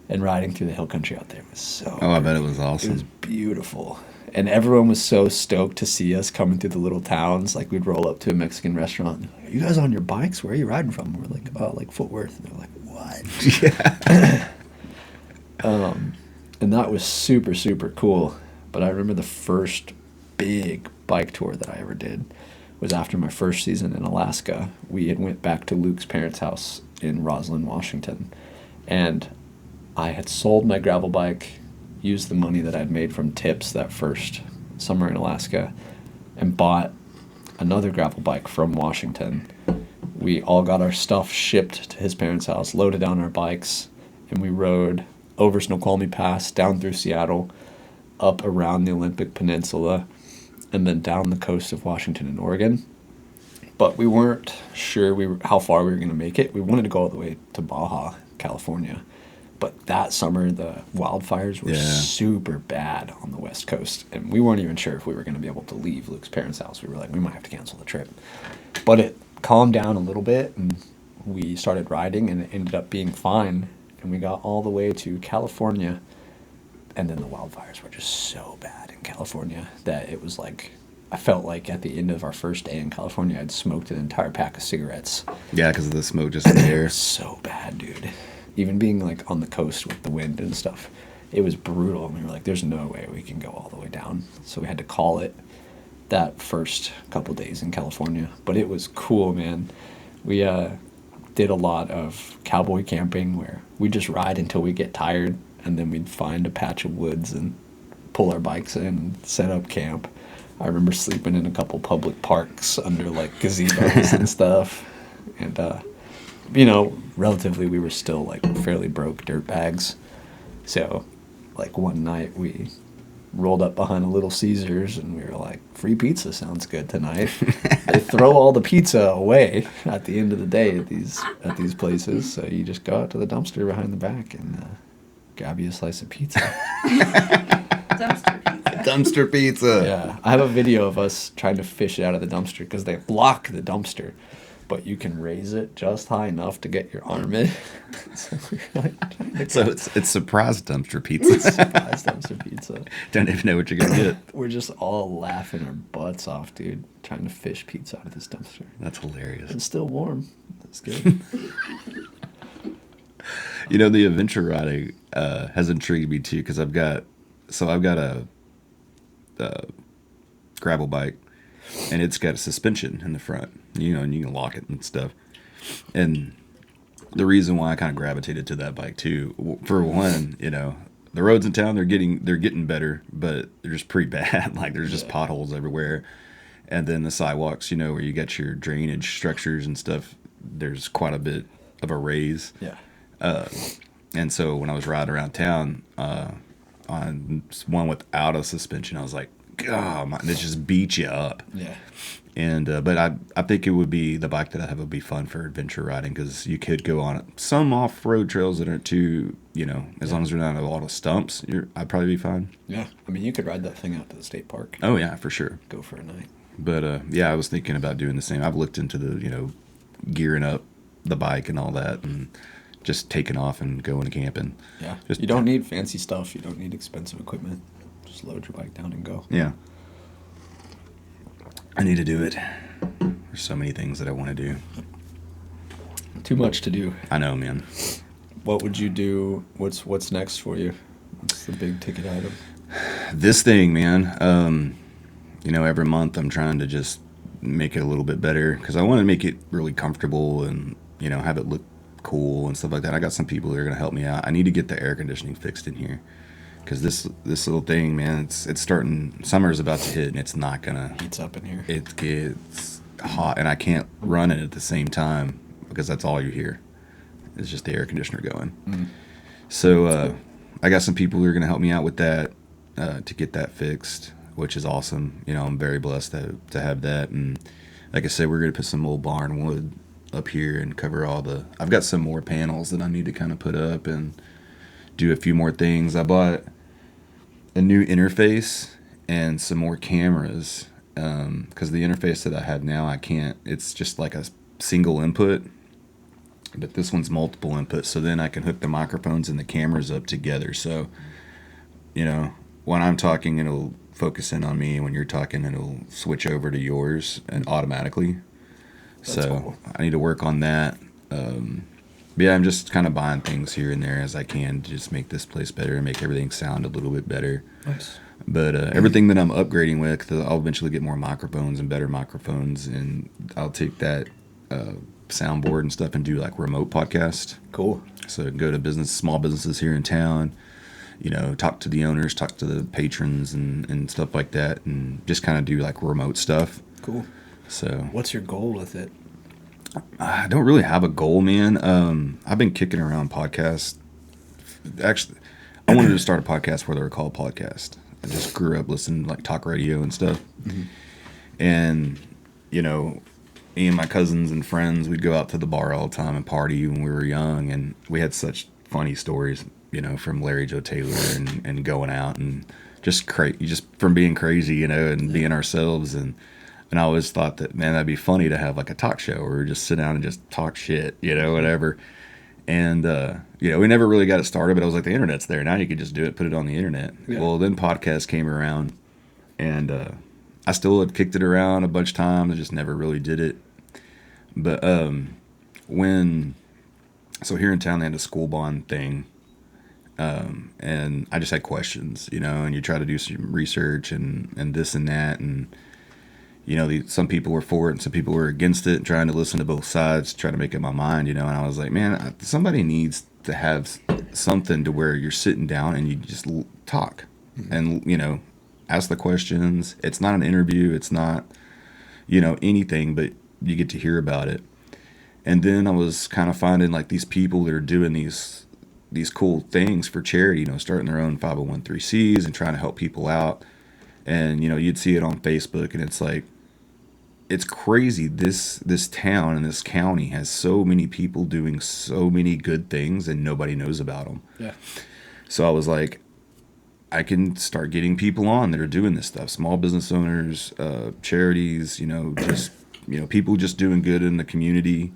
and riding through the hill country out there was so Oh, I bet it pretty. was It was awesome. beautiful. And everyone was so stoked to see us coming through the little towns. Like we'd roll up to a Mexican restaurant, and they're like, are you guys on your bikes? Where are you riding from? We're like, oh, like Fort Worth. And they're like, what? Yeah. And that was super, super cool. But I remember the first big bike tour that I ever did was after my first season in Alaska. We had went back to Luke's parents' house in Roslyn, Washington. And I had sold my gravel bike, used the money that I'd made from tips that first summer in Alaska, and bought another gravel bike from Washington. We all got our stuff shipped to his parents' house, loaded down our bikes, and we rode over Snoqualmie Pass, down through Seattle, up around the Olympic Peninsula, and then down the coast of Washington and Oregon. But we weren't sure how far we were going to make it. We wanted to go all the way to Baja, California. But that summer, the wildfires were Yeah. super bad on the West Coast, and we weren't even sure if we were going to be able to leave Luke's parents' house. We were like, we might have to cancel the trip. But it calmed down a little bit, and we started riding, and it ended up being fine. And we got all the way to California, and then the wildfires were just so bad in California that it was like, I felt like at the end of our first day in California, I'd smoked an entire pack of cigarettes. Yeah, because of the smoke just in the It air. was so bad, dude. Even being like on the coast with the wind and stuff, it was brutal. And we were like, there's no way we can go all the way down. So we had to call it that first couple days in California. But it was cool, man. We did a lot of cowboy camping where we just ride until we get tired, and then we'd find a patch of woods and pull our bikes in and set up camp. I remember sleeping in a couple public parks under like gazebos and stuff. And relatively we were still like fairly broke dirt bags. So like one night we rolled up behind a Little Caesars, and we were like, free pizza sounds good tonight. They throw all the pizza away at the end of the day at these places, so you just go out to the dumpster behind the back and grab you a slice of pizza. Dumpster pizza. Dumpster pizza. Yeah, I have a video of us trying to fish it out of the dumpster because they block the dumpster, but you can raise it just high enough to get your arm in. So we're like trying to So it's surprise dumpster pizza. surprise dumpster pizza. Don't even know what you're gonna get. We're just all laughing our butts off, dude, trying to fish pizza out of this dumpster. That's hilarious. It's still warm. That's good. The adventure riding has intrigued me too, because I've got a gravel bike, and it's got a suspension in the front, and you can lock it and stuff. And the reason why I kind of gravitated to that bike too, for one, the roads in town they're getting better, but they're just pretty bad. Like there's just potholes everywhere. And then the sidewalks, where you got your drainage structures and stuff, there's quite a bit of a raise. Yeah. And so when I was riding around town on one without a suspension, I was like, God, this just beats you up. Yeah. And but I think it would be the bike that I have would be fun for adventure riding, because you could go on some off-road trails that aren't too, as long as they're not a lot of stumps, I'd probably be fine. Yeah. I mean, you could ride that thing out to the state park. Oh yeah, for sure. Go for a night. But yeah, I was thinking about doing the same. I've looked into the gearing up the bike and all that, and just taking off and going camping. Yeah. Just, You don't need fancy stuff. You don't need expensive equipment. Just load your bike down and go. Yeah. I need to do it. There's so many things that I want to do. Too much to do. I know, man. What would you do? What's next for you? What's the big ticket item? This thing, man. Every month I'm trying to just make it a little bit better, because I want to make it really comfortable and, have it look cool and stuff like that. I got some people that are going to help me out. I need to get the air conditioning fixed in here, because this little thing, man, it's starting, summer's about to hit, and it's not gonna, Heats up in here. it gets hot, and I can't run it at the same time, because that's all you hear. It's just the air conditioner going. Mm. So I got some people who are going to help me out with that, to get that fixed, which is awesome. I'm very blessed to have that. And like I said, we're going to put some old barn wood up here and cover I've got some more panels that I need to kind of put up and do a few more things. I bought a new interface and some more cameras, because the interface that I have now, it's just like a single input, but this one's multiple inputs, so then I can hook the microphones and the cameras up together. So, when I'm talking, it'll focus in on me, and when you're talking, it'll switch over to yours and automatically. That's So cool. I need to work on that. But yeah, I'm just kind of buying things here and there as I can to just make this place better and make everything sound a little bit better. Nice. But everything that I'm upgrading with, 'cause I'll eventually get more microphones and better microphones, and I'll take that soundboard and stuff and do like remote podcast. Cool. So go to small businesses here in town, talk to the owners, talk to the patrons and stuff like that, and just kind of do like remote stuff. Cool. So What's your goal with it? I don't really have a goal, man. I've been kicking around podcasts. Actually, I wanted to start a podcast where they were called podcast. I just grew up listening to like talk radio and stuff. Mm-hmm. And, me and my cousins and friends, we'd go out to the bar all the time and party when we were young. And we had such funny stories, from Larry Joe Taylor and going out and just from being crazy, and being ourselves. And I always thought that, man, that'd be funny to have like a talk show where we just sit down and just talk shit, whatever. And, we never really got it started, but I was like, the internet's there. Now you could just do it, put it on the internet. Yeah. Well, then podcasts came around, and I still had kicked it around a bunch of times. I just never really did it. But so here in town, they had a school bond thing. And I just had questions, and you try to do some research and this and that. And, some people were for it and some people were against it, and trying to listen to both sides, trying to make up my mind, and I was like, man, somebody needs to have something to where you're sitting down and you just talk and, ask the questions. It's not an interview. It's not, anything, but you get to hear about it. And then I was kind of finding like these people that are doing these cool things for charity, starting their own 501(c)(3)s and trying to help people out. And, you'd see it on Facebook, and it's like, it's crazy. This town and this county has so many people doing so many good things, and nobody knows about them. Yeah. So I was like, I can start getting people on that are doing this stuff. Small business owners, charities, just, people just doing good in the community.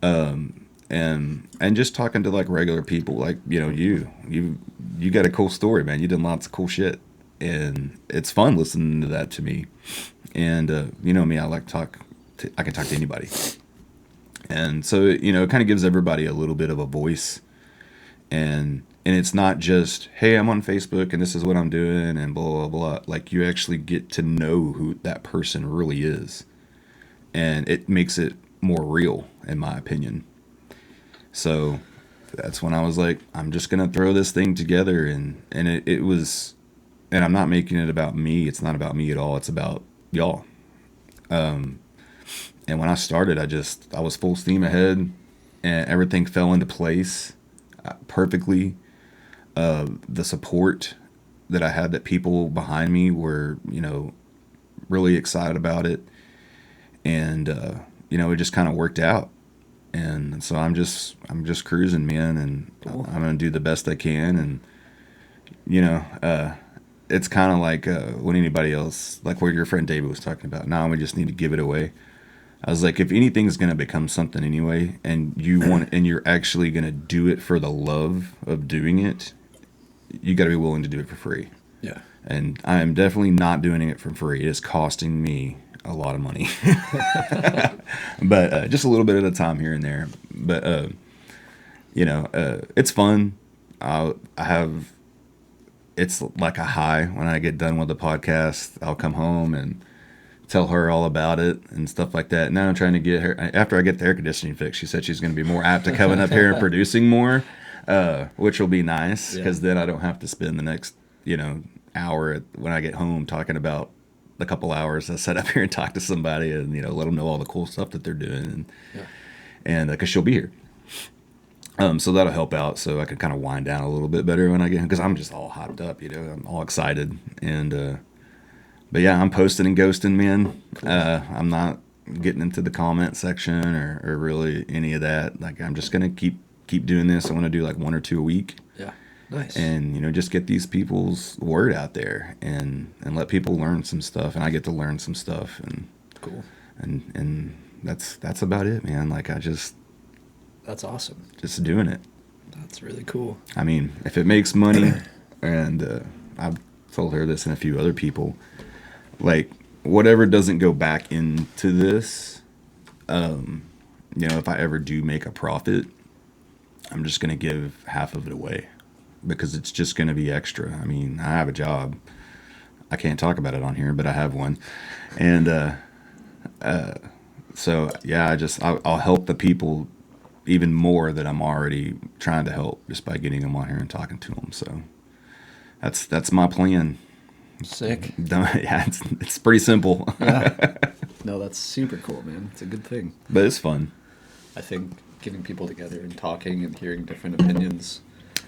And just talking to like regular people, like, you got a cool story, man. You did lots of cool shit, and it's fun listening to that to me. And, me, I like I can talk to anybody. And so, it kind of gives everybody a little bit of a voice, and it's not just, hey, I'm on Facebook and this is what I'm doing and blah, blah, blah. Like, you actually get to know who that person really is, and it makes it more real, in my opinion. So that's when I was like, I'm just gonna throw this thing together, and it was, and I'm not making it about me. It's not about me at all. It's about y'all. And when I started, I was full steam ahead, and everything fell into place perfectly. The support that I had, that people behind me were, really excited about it, and it just kind of worked out. And so I'm just cruising, man, and Cool. I'm gonna do the best I can, and it's kind of like when anybody else, like what your friend David was talking about. Now we just need to give it away. I was like, if anything's gonna become something anyway, and you want, and you're actually gonna do it for the love of doing it, you got to be willing to do it for free. Yeah. And I am definitely not doing it for free. It is costing me a lot of money, but just a little bit at a time here and there. But it's fun. I have. It's like a high when I get done with the podcast. I'll come home and tell her all about it and stuff like that. Now I'm trying to get her, after I get the air conditioning fixed, she said she's going to be more apt to coming up here and producing more, which will be nice, because then I don't have to spend the next, hour when I get home talking about the couple hours I sit up here and talk to somebody and, let them know all the cool stuff that they're doing. And because she'll be here. So that'll help out, so I can kind of wind down a little bit better when I get home, because I'm just all hyped up, I'm all excited. And, but yeah, I'm posting and ghosting, man. Cool. I'm not getting into the comment section or really any of that. Like, I'm just going to keep doing this. I want to do like 1 or 2 a week. Yeah. Nice. And, just get these people's word out there and let people learn some stuff. And I get to learn some stuff. And Cool. And that's about it, man. Like, That's awesome. just doing it. That's really cool. I mean, if it makes money, and I've told her this and a few other people, like, whatever doesn't go back into this, if I ever do make a profit, I'm just going to give half of it away, because it's just going to be extra. I mean, I have a job. I can't talk about it on here, but I have one. And so, yeah, I'll help the people even more that I'm already trying to help, just by getting them on here and talking to them. So that's my plan. Sick. Yeah, it's pretty simple. Yeah. No, that's super cool, man. It's a good thing. But it's fun. I think getting people together and talking and hearing different opinions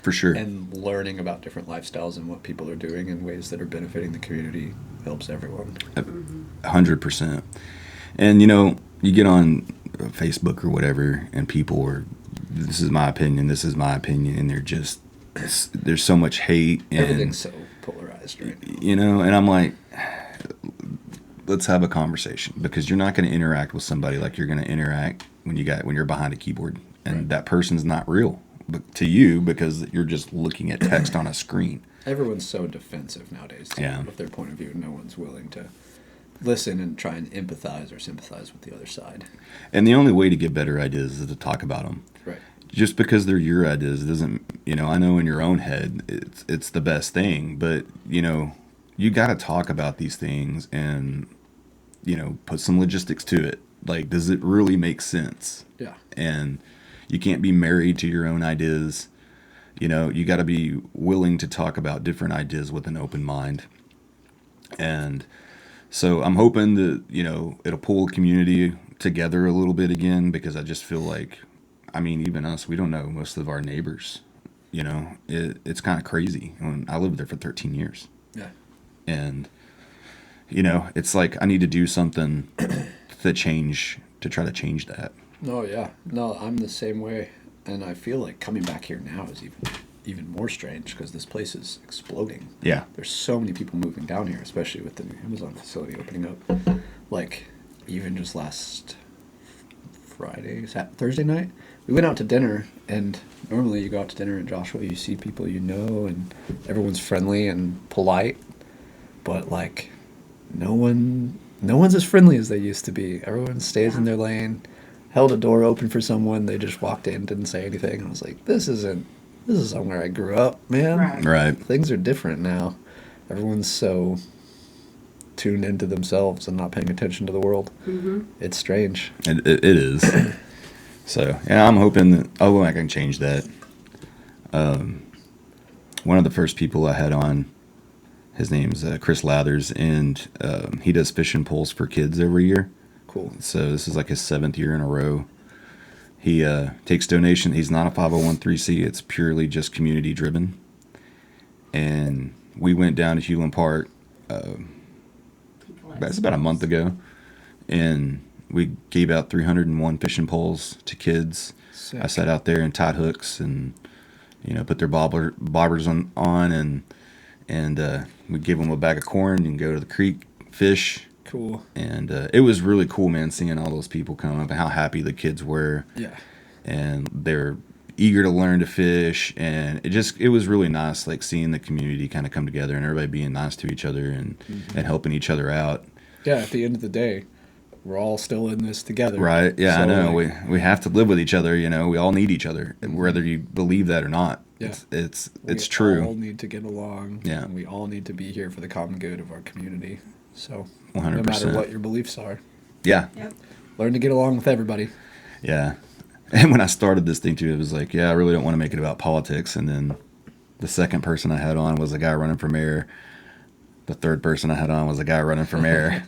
For sure. and learning about different lifestyles and what people are doing in ways that are benefiting the community helps everyone. 100%. And, you get on Facebook or whatever, and people are, this is my opinion, and there's so much hate. And, Everything's so polarized right now. And I'm like, let's have a conversation, because you're not going to interact with somebody like you're going to interact when you're behind a keyboard, and Right. that person's not real to you, because you're just looking at text on a screen. Everyone's so defensive nowadays Yeah. with their point of view. No one's willing to listen and try and empathize or sympathize with the other side. And the only way to get better ideas is to talk about them. Right. Just because they're your ideas doesn't, I know in your own head it's the best thing, but you got to talk about these things and put some logistics to it. Like, does it really make sense? Yeah. And you can't be married to your own ideas. You got to be willing to talk about different ideas with an open mind. And so I'm hoping that, it'll pull the community together a little bit again, because I just feel like, even us, we don't know most of our neighbors. It's kind of crazy. I lived there for 13 years. Yeah. And, it's like I need to do something to try to change that. Oh, yeah. No, I'm the same way. And I feel like coming back here now is even more strange, because this place is exploding. Yeah. There's so many people moving down here, especially with the new Amazon facility opening up. Like, even just last Thursday night, we went out to dinner, and normally you go out to dinner in Joshua, you see people and everyone's friendly and polite, but like, no one's as friendly as they used to be. Everyone stays in their lane, held a door open for someone, they just walked in, didn't say anything. I was like, this is somewhere I grew up, man. Right. Things are different now. Everyone's so tuned into themselves and not paying attention to the world. Mm-hmm. It's strange. It is. So, yeah, I'm hoping that I can change that. One of the first people I had on, his name's Chris Lathers, and he does fishing poles for kids every year. Cool. So this is like his 7th year in a row. He takes donation. He's not a 501c. It's purely just community driven. And we went down to Hewlin Park. That's about a month ago, and we gave out 301 fishing poles to kids. Sick. I sat out there and tied hooks and put their bobbers on and we gave them a bag of corn and go to the creek, fish. Cool. And it was really cool, man, seeing all those people come up and how happy the kids were. Yeah. And they're eager to learn to fish, and it was really nice, like seeing the community kind of come together and everybody being nice to each other and helping each other out. Yeah, at the end of the day, we're all still in this together. Right. Yeah, So, I know. like, We have to live with each other, we all need each other, whether you believe that or not. Yeah. It's we true. all need to get along. Yeah. And we all need to be here for the common good of our community. So 100%. no matter what your beliefs are, Yeah. Yep. learn to get along with everybody. Yeah. And when I started this thing too, it was like, I really don't want to make it about politics. And then the second person I had on was a guy running for mayor. The third person I had on was a guy running for mayor.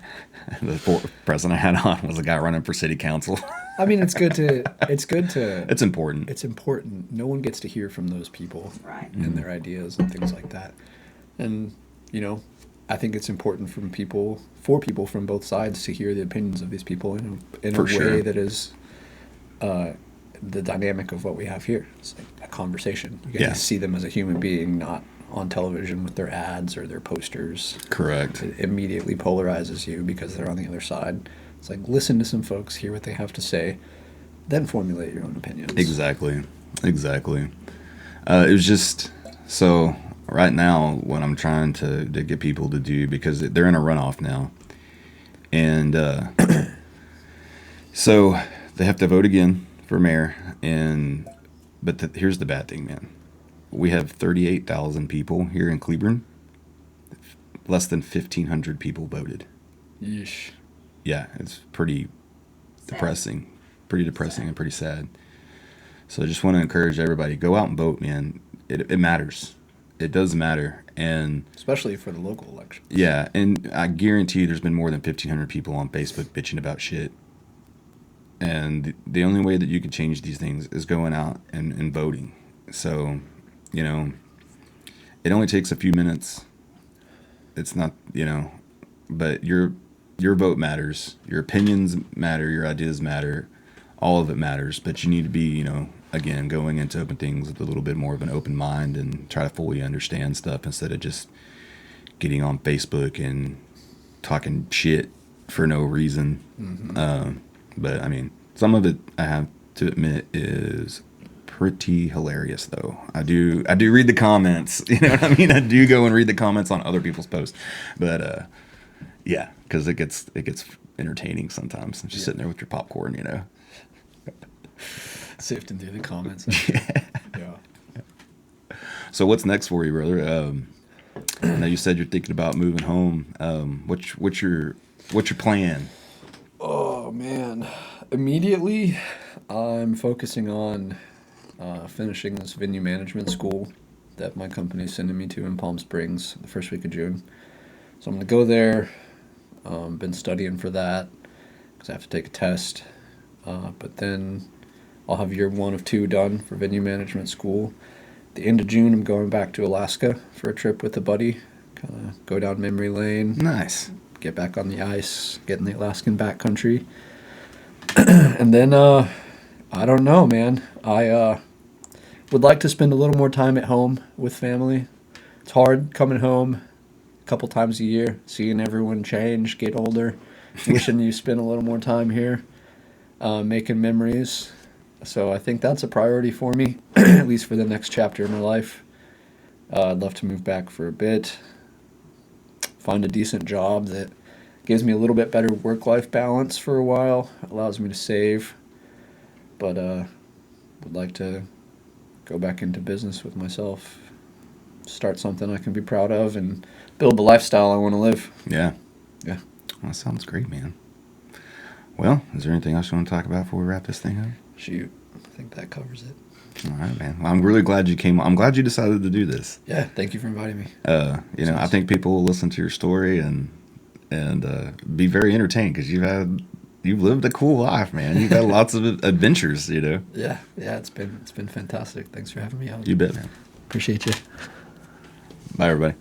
The fourth person I had on was a guy running for city council. I mean, it's good to. It's important. It's important. No one gets to hear from those people Right. and their ideas and things like that. And I think it's important for people from both sides to hear the opinions of these people in a For way sure. that is the dynamic of what we have here. It's like a conversation. You get Yeah. to see them as a human being, not on television with their ads or their posters. Correct. It immediately polarizes you because they're on the other side. It's like, listen to some folks, hear what they have to say, then formulate your own opinions. Exactly. It was just so right now what I'm trying to get people to do, because they're in a runoff now, and so they have to vote again for mayor. But here's the bad thing, man. We have 38,000 people here in Cleburne. Less than 1,500 people voted. Yeesh. Yeah, it's pretty depressing. Pretty depressing and pretty sad. So I just want to encourage everybody, go out and vote, man. It matters. It does matter. And Especially for the local election. yeah, and I guarantee there's been more than 1,500 people on Facebook bitching about shit. And the only way that you can change these things is going out and voting. So, it only takes a few minutes. It's not, but your vote matters. Your opinions matter. Your ideas matter. All of it matters. But you need to be, again, going into open things with a little bit more of an open mind and try to fully understand stuff instead of just getting on Facebook and talking shit for no reason. Mm-hmm. But I mean, some of it, I have to admit, is pretty hilarious though. I do read the comments. You know what I mean? I do go and read the comments on other people's posts. But yeah, because it gets entertaining sometimes. Just sitting there with your popcorn, Sifting through the comments. Yeah. So what's next for you, brother? Now you said you're thinking about moving home. What's your plan? Oh, man. Immediately, I'm focusing on finishing this venue management school that my company's sending me to in Palm Springs the first week of June. So I'm going to go there. Been studying for that because I have to take a test. But then I'll have year 1 of 2 done for venue management school. At the end of June, I'm going back to Alaska for a trip with a buddy. Kind of go down memory lane. Nice. Get back on the ice, get in the Alaskan backcountry. And then, I don't know, man. I would like to spend a little more time at home with family. It's hard coming home a couple times a year, seeing everyone change, get older, wishing you spent a little more time here, making memories. So I think that's a priority for me, at least for the next chapter of my life. I'd love to move back for a bit, find a decent job that gives me a little bit better work-life balance for a while, allows me to save, but would like to go back into business with myself, start something I can be proud of, and build the lifestyle I want to live. Yeah. Yeah. Well, that sounds great, man. Well, is there anything else you want to talk about before we wrap this thing up? Shoot, I think that covers it. All right, man. Well, I'm really glad you came. I'm glad you decided to do this. Yeah, thank you for inviting me. You know, I think people will listen to your story and be very entertained because you've lived a cool life, man. You've had lots of adventures, you know. Yeah, it's been fantastic. Thanks for having me out. You bet, man. Appreciate you. Bye, everybody.